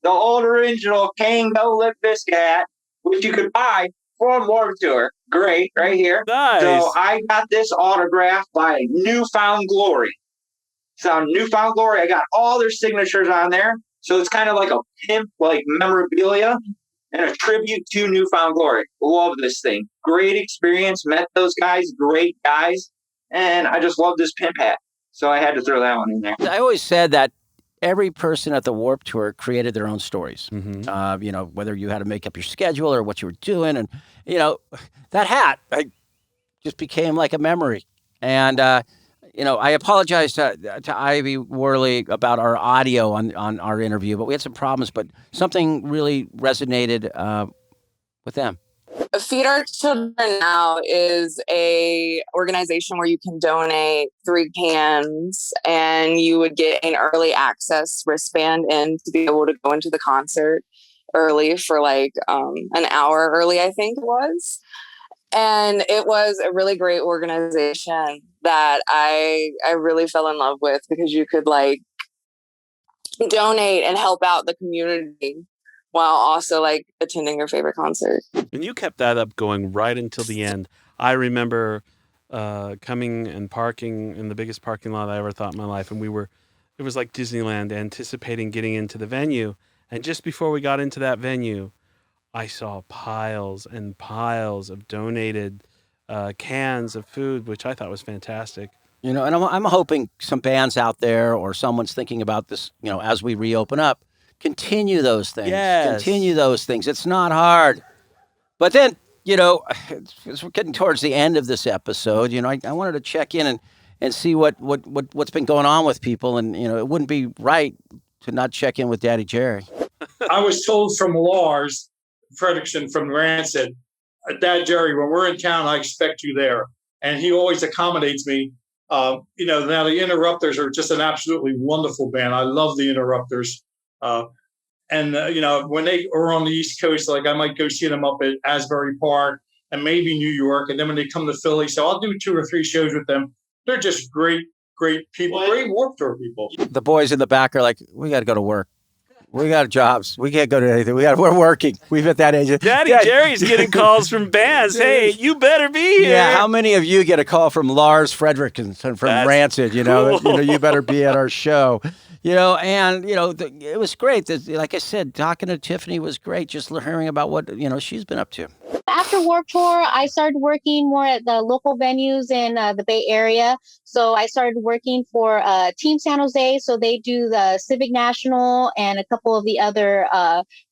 The old original Kango Limp Bizkit hat, which you could buy from Warped Tour. Great, right here. Nice. So I got this autographed by Newfound Glory. So Newfound Glory, I got all their signatures on there. So it's kind of like a pimp, memorabilia and a tribute to Newfound Glory. Love this thing. Great experience. Met those guys, great guys. And I just love this pimp hat. So I had to throw that one in there. I always said that every person at the Warped Tour created their own stories. Whether you had to make up your schedule or what you were doing. And, that hat just became like a memory. And, I apologize to Ivy Worley about our audio on our interview, but we had some problems, but something really resonated with them. Feed Our Children Now is a organization where you can donate 3 cans and you would get an early access wristband in to be able to go into the concert early for an hour early, I think it was. And it was a really great organization that I really fell in love with because you could donate and help out the community while also attending your favorite concert. And you kept that up going right until the end. I remember coming and parking in the biggest parking lot I ever thought in my life. And it was like Disneyland, anticipating getting into the venue. And just before we got into that venue, I saw piles and piles of donated cans of food, which I thought was fantastic. And I'm hoping some bands out there or someone's thinking about this, as we reopen up, continue those things. Yes. Continue those things. It's not hard. But then, as we're getting towards the end of this episode, I wanted to check in and see what's been going on with people. And, it wouldn't be right to not check in with Daddy Gerry. I was told from Lars Fredrickson from Rancid, Dad Gerry, when we're in town, I expect you there. And he always accommodates me. Now the Interrupters are just an absolutely wonderful band. I love the Interrupters. And when they are on the East Coast, like I might go see them up at Asbury Park and maybe New York. And then when they come to Philly, so I'll do 2 or 3 shows with them. They're just great people, great Warped Tour people. The boys in the back are like, we got to go to work. We got jobs. We can't go to anything. We're working. We've hit that age. Daddy Gerry's getting calls from bands. Hey, you better be here. Yeah. How many of you get a call from Lars Fredrickson from Rancid? Cool. You better be at our show. It was great. Like I said, talking to Tiffany was great. Just hearing about what she's been up to. After Warped Tour, I started working more at the local venues in the Bay Area. So I started working for Team San Jose. So they do the Civic National and a couple of the other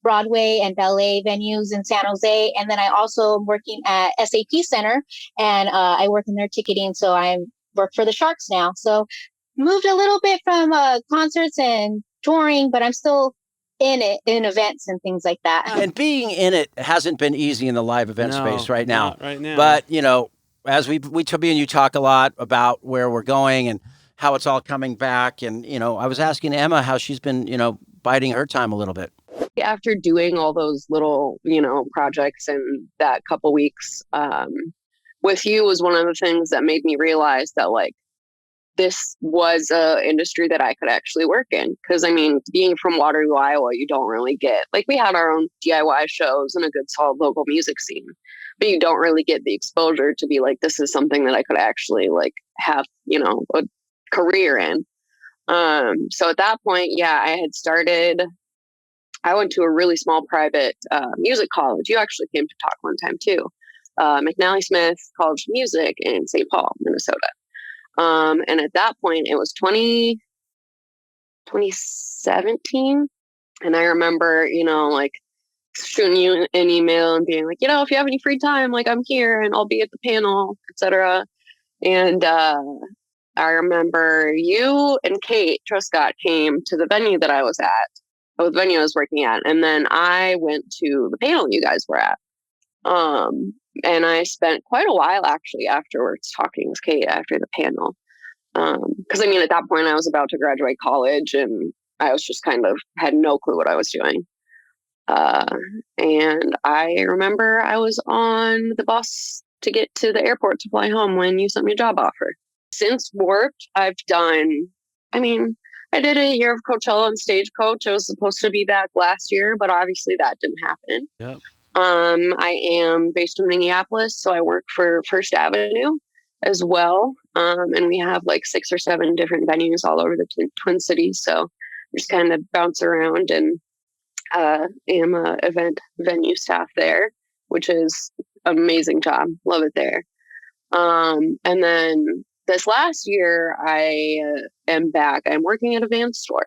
Broadway and ballet venues in San Jose. And then I also am working at SAP Center, and I work in their ticketing. So I work for the Sharks now. So moved a little bit from concerts and touring, but I'm still in events and things like that. And being in it hasn't been easy in the live event space right now. Not right now. But, as we Toby and you talk a lot about where we're going and how it's all coming back. And, I was asking Emma how she's been, biding her time a little bit. After doing all those little, projects in that couple weeks, with you was one of the things that made me realize that, like, this was a industry that I could actually work in. Because, being from Waterloo, Iowa, you don't really get, like, we had our own DIY shows and a good solid local music scene, but you don't really get the exposure to be like, this is something that I could actually, like, have, a career in. So at that point, I had started, I went to a really small private music college. You actually came to talk one time too. McNally Smith College of Music in St. Paul, Minnesota. And at that point, it was 2017. And I remember, like, shooting you an email and being like, if you have any free time, like, I'm here and I'll be at the panel, etc. And I remember you and Kate Truscott came to the venue that I was at, the venue I was working at. And then I went to the panel you guys were at. And I spent quite a while actually afterwards talking with Kate after the panel. Because at that point I was about to graduate college and I was just kind of had no clue what I was doing. And I remember I was on the bus to get to the airport to fly home when you sent me a job offer. Since Warped, I've done, I did a year of Coachella and Stagecoach. I was supposed to be back last year, but obviously that didn't happen. Yep. I am based in Minneapolis, so I work for First Avenue as well. And we have like 6 or 7 different venues all over the Twin Cities. So I just kind of bounce around and am a event venue staff there, which is an amazing job. Love it there. And then this last year, I am back. I'm working at a van store.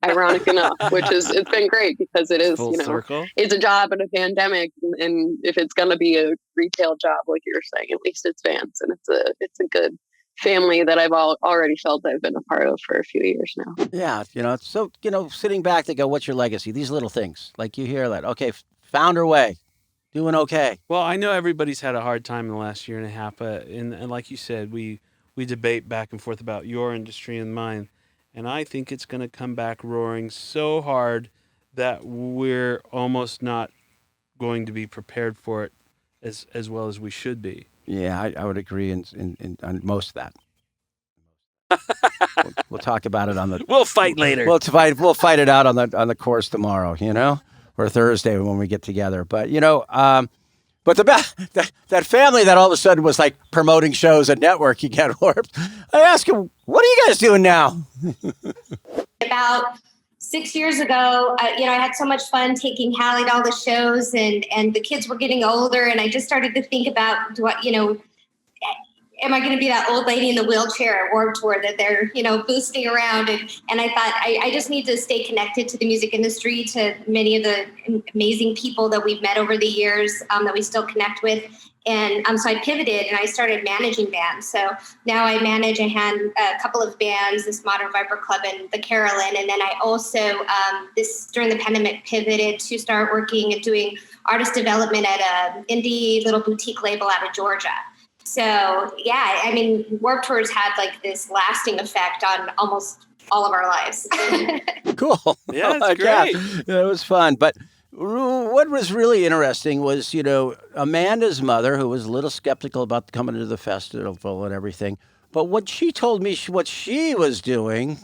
Ironic enough, it's been great because it is, Full circle. It's a job in a pandemic, and if it's going to be a retail job, like you were saying, at least it's vans, and it's a good family that I've already felt I've been a part of for a few years now. Yeah, so sitting back to go, what's your legacy? These little things, like you hear that, okay, found her way, doing okay. Well, I know everybody's had a hard time in the last year and a half, and like you said, we debate back and forth about your industry and mine. And I think it's going to come back roaring so hard that we're almost not going to be prepared for it as well as we should be. Yeah, I would agree on most of that. We'll talk about it on the. We'll fight later. We'll fight it out on the course tomorrow, or Thursday when we get together. But but that family that all of a sudden was like promoting shows and networking at Warped, I asked him, what are you guys doing now? About 6 years ago, I had so much fun taking Halle to all the shows, and the kids were getting older, and I just started to think about am I going to be that old lady in the wheelchair at Warped Tour that they're, boosting around? And I thought, I just need to stay connected to the music industry, to many of the amazing people that we've met over the years that we still connect with. And so I pivoted and I started managing bands. So now I manage a couple of bands, this Modern Viper Club and the Carolyn. And then I also, during the pandemic, pivoted to start working and doing artist development at an indie little boutique label out of Georgia. So yeah, I mean, Warped Tour's had like this lasting effect on almost all of our lives. Cool. Yeah, it's great. Yeah, it was fun. But what was really interesting was, Amanda's mother, who was a little skeptical about coming to the festival and everything. But when she told me what she was doing,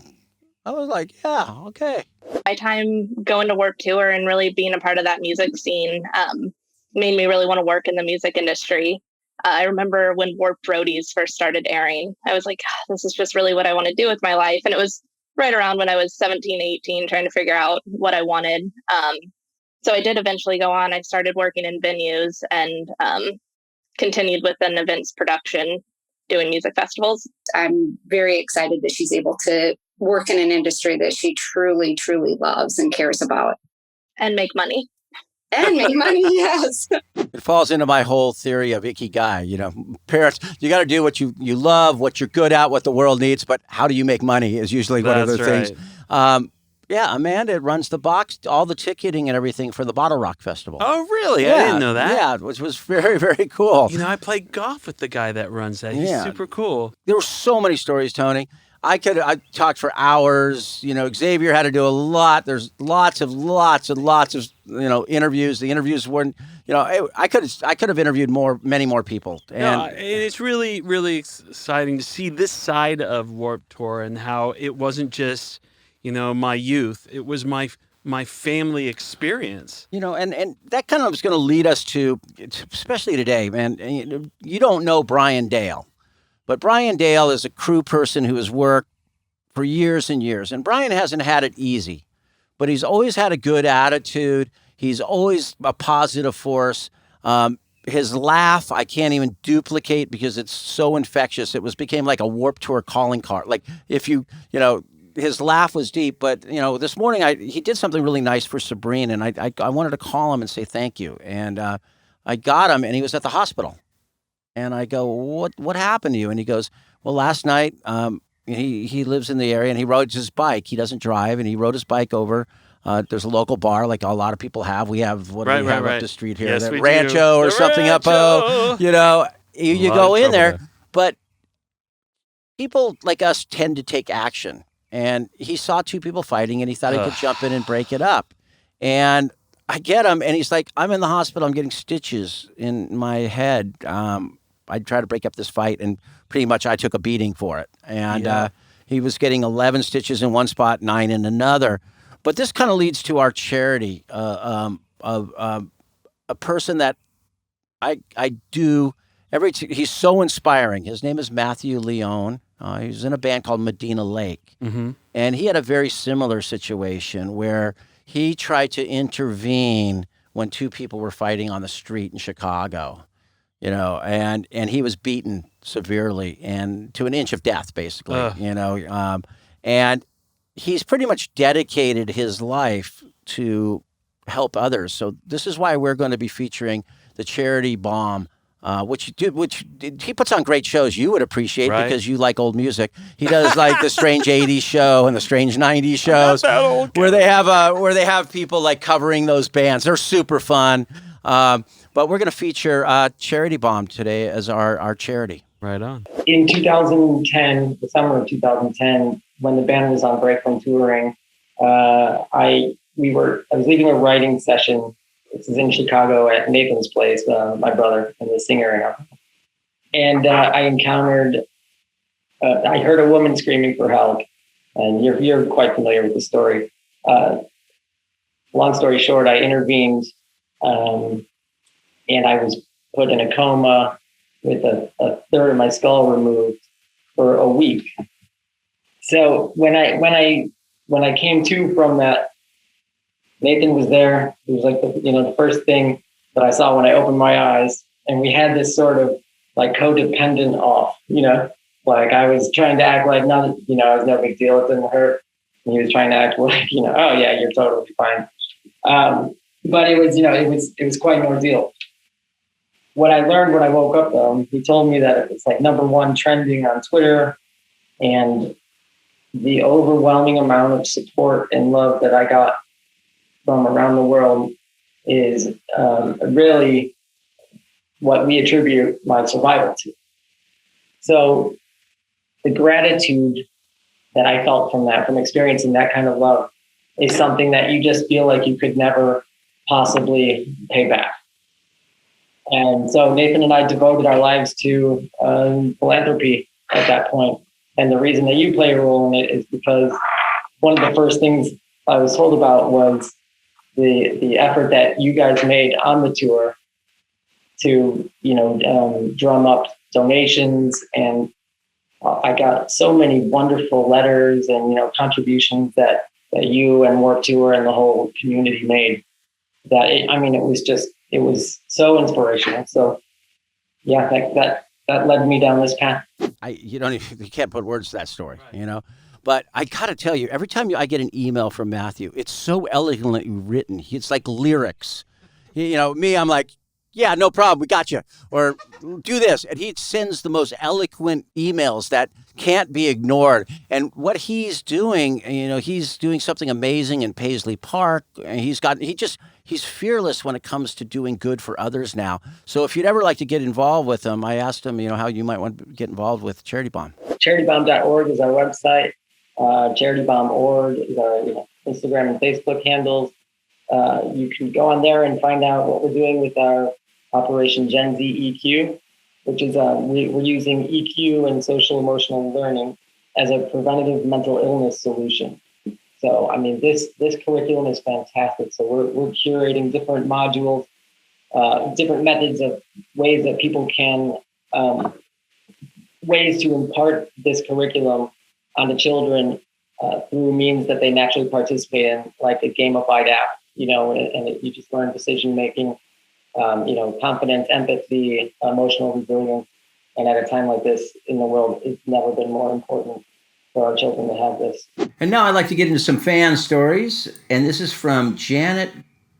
I was like, yeah, okay. My time going to Warped Tour and really being a part of that music scene made me really want to work in the music industry. I remember when Warped Roadies first started airing, I was like, this is just really what I want to do with my life. And it was right around when I was 17, 18, trying to figure out what I wanted. So I did eventually go on. I started working in venues and continued with an events production, doing music festivals. I'm very excited that she's able to work in an industry that she truly, truly loves and cares about. And make money. And make money, yes. It falls into my whole theory of ikigai. Parents, you got to do what you love, what you're good at, what the world needs, but how do you make money is usually one of the things. Yeah, Amanda runs the box, all the ticketing and everything for the Bottle Rock Festival. Oh, really? Yeah, I didn't know that. Yeah, which was very, very cool. I played golf with the guy that runs that. He's super cool. There were so many stories, Tony. I talked for hours. Xavier had to do a lot. There's lots and lots of interviews. The interviews weren't. I could have interviewed many more people. And it's really, really exciting to see this side of Warped Tour and how it wasn't just my youth. It was my family experience. And that kind of is going to lead us to, especially today, man. You don't know Brian Dale. But Brian Dale is a crew person who has worked for years and years. And Brian hasn't had it easy, but he's always had a good attitude. He's always a positive force. His laugh, I can't even duplicate because it's so infectious. Became like a Warped Tour calling card. Like if his laugh was deep, but this morning he did something really nice for Sabrine, and I wanted to call him and say thank you. And I got him, and he was at the hospital. And I go, what happened to you? And he goes, well, last night, he lives in the area and he rode his bike. He doesn't drive, and he rode his bike over. There's a local bar like a lot of people have. We have, up the street here? Yes, Rancho or something up. You go in there. But people like us tend to take action. And he saw two people fighting and he thought he could jump in and break it up. And I get him, and he's like, I'm in the hospital. I'm getting stitches in my head. I tried to break up this fight, and pretty much I took a beating for it. And he was getting 11 stitches in one spot, 9 in another. But this kind of leads to our charity, a person that I do he's so inspiring. His name is Matthew Leone. He's in a band called Medina Lake. Mm-hmm. And he had a very similar situation where he tried to intervene when two people were fighting on the street in Chicago. And he was beaten severely and to an inch of death, basically, and he's pretty much dedicated his life to help others. So this is why we're going to be featuring the Charity Bomb, which he puts on great shows you would appreciate because you like old music. He does like the Strange 80s show and the Strange 90s shows where they have people like covering those bands. They're super fun. But we're going to feature Charity Bomb today as our charity. Right on. In 2010, the summer of 2010, when the band was on break from touring, I was leaving a writing session. This is in Chicago at Nathan's place, my brother and the singer. And I encountered, I heard a woman screaming for help. And you're quite familiar with the story. Long story short, I intervened. And I was put in a coma with a third of my skull removed for a week. So when I came to from that, Nathan was there. It was like the first thing that I saw when I opened my eyes, and we had this sort of like codependent off. Like I was trying to act like I was no big deal. It didn't hurt. And he was trying to act like oh yeah, you're totally fine. But it was quite an ordeal. What I learned when I woke up, though, he told me that it was like #1 trending on Twitter, and the overwhelming amount of support and love that I got from around the world is really what we attribute my survival to. So the gratitude that I felt from that, from experiencing that kind of love, is something that you just feel like you could never possibly pay back. And so Nathan and I devoted our lives to philanthropy at that point. And the reason that you play a role in it is because one of the first things I was told about was the effort that you guys made on the tour to, drum up donations. And I got so many wonderful letters and, contributions that you and Warped Tour and the whole community made that, it was so inspirational. So yeah, that led me down this path. You can't put words to that story, But I got to tell you, every time I get an email from Matthew, it's so elegantly written. It's like lyrics. Me, I'm like, yeah, no problem, we got you. Or do this. And he sends the most eloquent emails that can't be ignored. And what he's doing, he's doing something amazing in Paisley Park. And he's fearless when it comes to doing good for others now. So if you'd ever like to get involved with him, I asked him, how you might want to get involved with Charity Bomb. CharityBomb.org is our website. CharityBomb.org is our Instagram and Facebook handles. You can go on there and find out what we're doing with our Operation Gen Z EQ, which is we're using EQ and social emotional learning as a preventative mental illness solution. So, this curriculum is fantastic. So we're curating different modules, different methods of ways that people can, ways to impart this curriculum onto children through means that they naturally participate in, like a gamified app, and you just learn decision making, confidence, empathy, emotional resilience. And at a time like this in the world, it's never been more important for our children to have this. And now I'd like to get into some fan stories. And this is from Janet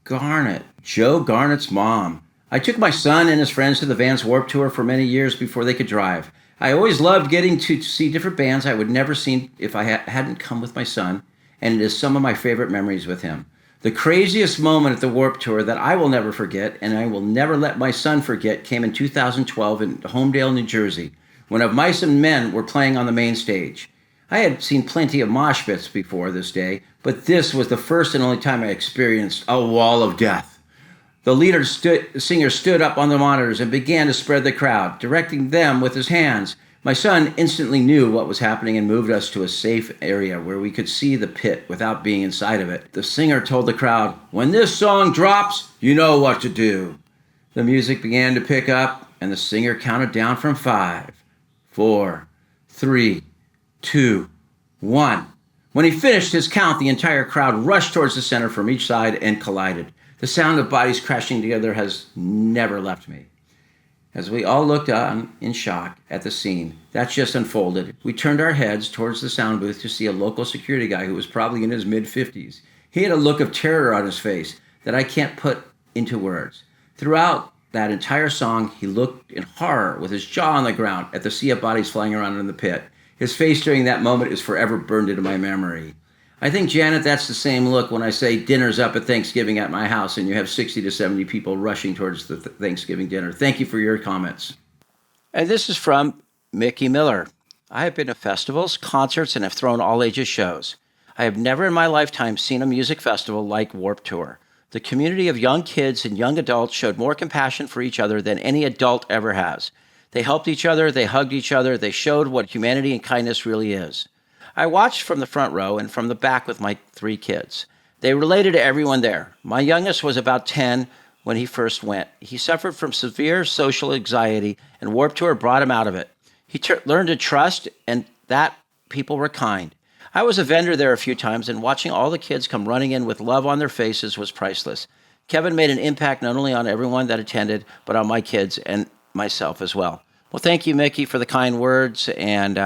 Garnett, Joe Garnett's mom. I took my son and his friends to the Vans Warped Tour for many years before they could drive. I always loved getting to see different bands I would never seen if I hadn't come with my son. And it is some of my favorite memories with him. The craziest moment at the Warped Tour that I will never forget, and I will never let my son forget, came in 2012 in Homedale, New Jersey, when Of Mice and Men were playing on the main stage. I had seen plenty of mosh pits before this day, but this was the first and only time I experienced a wall of death. The singer stood up on the monitors and began to spread the crowd, directing them with his hands. My son instantly knew what was happening and moved us to a safe area where we could see the pit without being inside of it. The singer told the crowd, "When this song drops, you know what to do." The music began to pick up, and the singer counted down from 5, 4, 3, 2, 1. When he finished his count, the entire crowd rushed towards the center from each side and collided. The sound of bodies crashing together has never left me. As we all looked on in shock at the scene that just unfolded, we turned our heads towards the sound booth to see a local security guy who was probably in his mid-50s. He had a look of terror on his face that I can't put into words. Throughout that entire song, he looked in horror with his jaw on the ground at the sea of bodies flying around in the pit. His face during that moment is forever burned into my memory. I think, Janet, that's the same look when I say dinner's up at Thanksgiving at my house and you have 60 to 70 people rushing towards the Thanksgiving dinner. Thank you for your comments. And this is from Mickey Miller. I have been to festivals, concerts, and have thrown all ages shows. I have never in my lifetime seen a music festival like Warped Tour. The community of young kids and young adults showed more compassion for each other than any adult ever has. They helped each other, they hugged each other, they showed what humanity and kindness really is. I watched from the front row and from the back with my 3 kids. They related to everyone there. My youngest was about 10 when he first went. He suffered from severe social anxiety, and Warped Tour brought him out of it. He learned to trust, and that people were kind. I was a vendor there a few times, and watching all the kids come running in with love on their faces was priceless. Kevin made an impact not only on everyone that attended, but on my kids and myself as well. Well, thank you, Mickey, for the kind words, and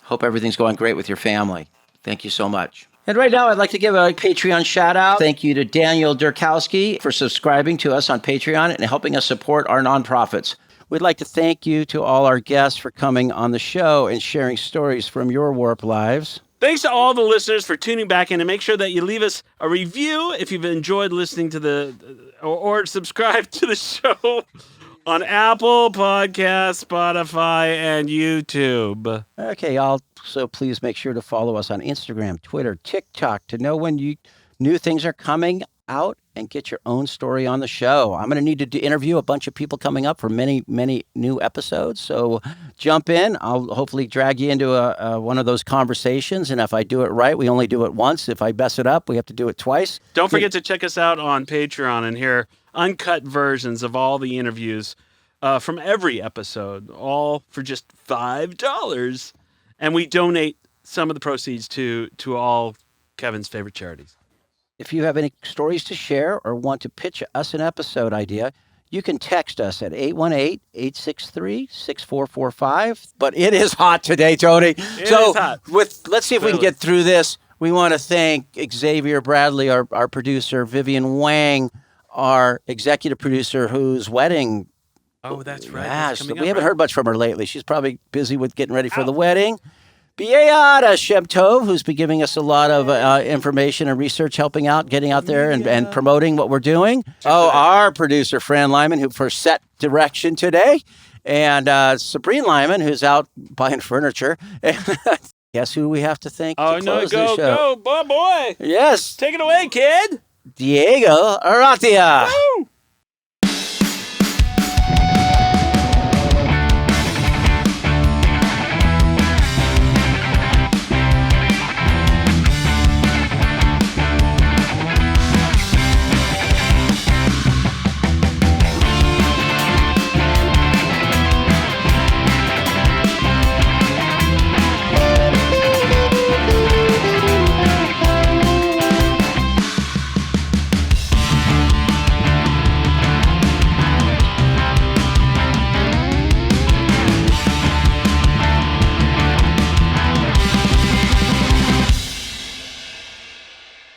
hope everything's going great with your family. Thank you so much. And right now, I'd like to give a Patreon shout out. Thank you to Daniel Durkowski for subscribing to us on Patreon and helping us support our nonprofits. We'd like to thank you to all our guests for coming on the show and sharing stories from your warp lives. Thanks to all the listeners for tuning back in, and make sure that you leave us a review if you've enjoyed listening to or subscribe to the show on Apple Podcasts, Spotify, and YouTube. Okay, also please make sure to follow us on Instagram, Twitter, TikTok to know when new things are coming out and get your own story on the show. I'm going to need to interview a bunch of people coming up for many, many new episodes. So jump in. I'll hopefully drag you into one of those conversations. And if I do it right, we only do it once. If I mess it up, we have to do it twice. Don't forget to check us out on Patreon and hear uncut versions of all the interviews from every episode, all for just $5. And we donate some of the proceeds to all Kevin's favorite charities. If you have any stories to share or want to pitch us an episode idea, you can text us at 818-863-6445. But it is hot today, Tony. It is hot. Let's see if we can get through this. We want to thank Xavier Bradley, our producer, Vivian Wang, our executive producer, whose wedding. Oh, that's right. Yeah, we haven't heard much from her lately. She's probably busy with getting ready for the wedding. Beata Shem Tov, who's been giving us a lot of information and research, helping out, getting out there and promoting what we're doing. Our producer, Fran Lyman, who for set direction today. And Sabrine Lyman, who's out buying furniture. Guess who we have to thank to close the show? Go, boy. Yes. Take it away, kid. Diego Aratia. Woo!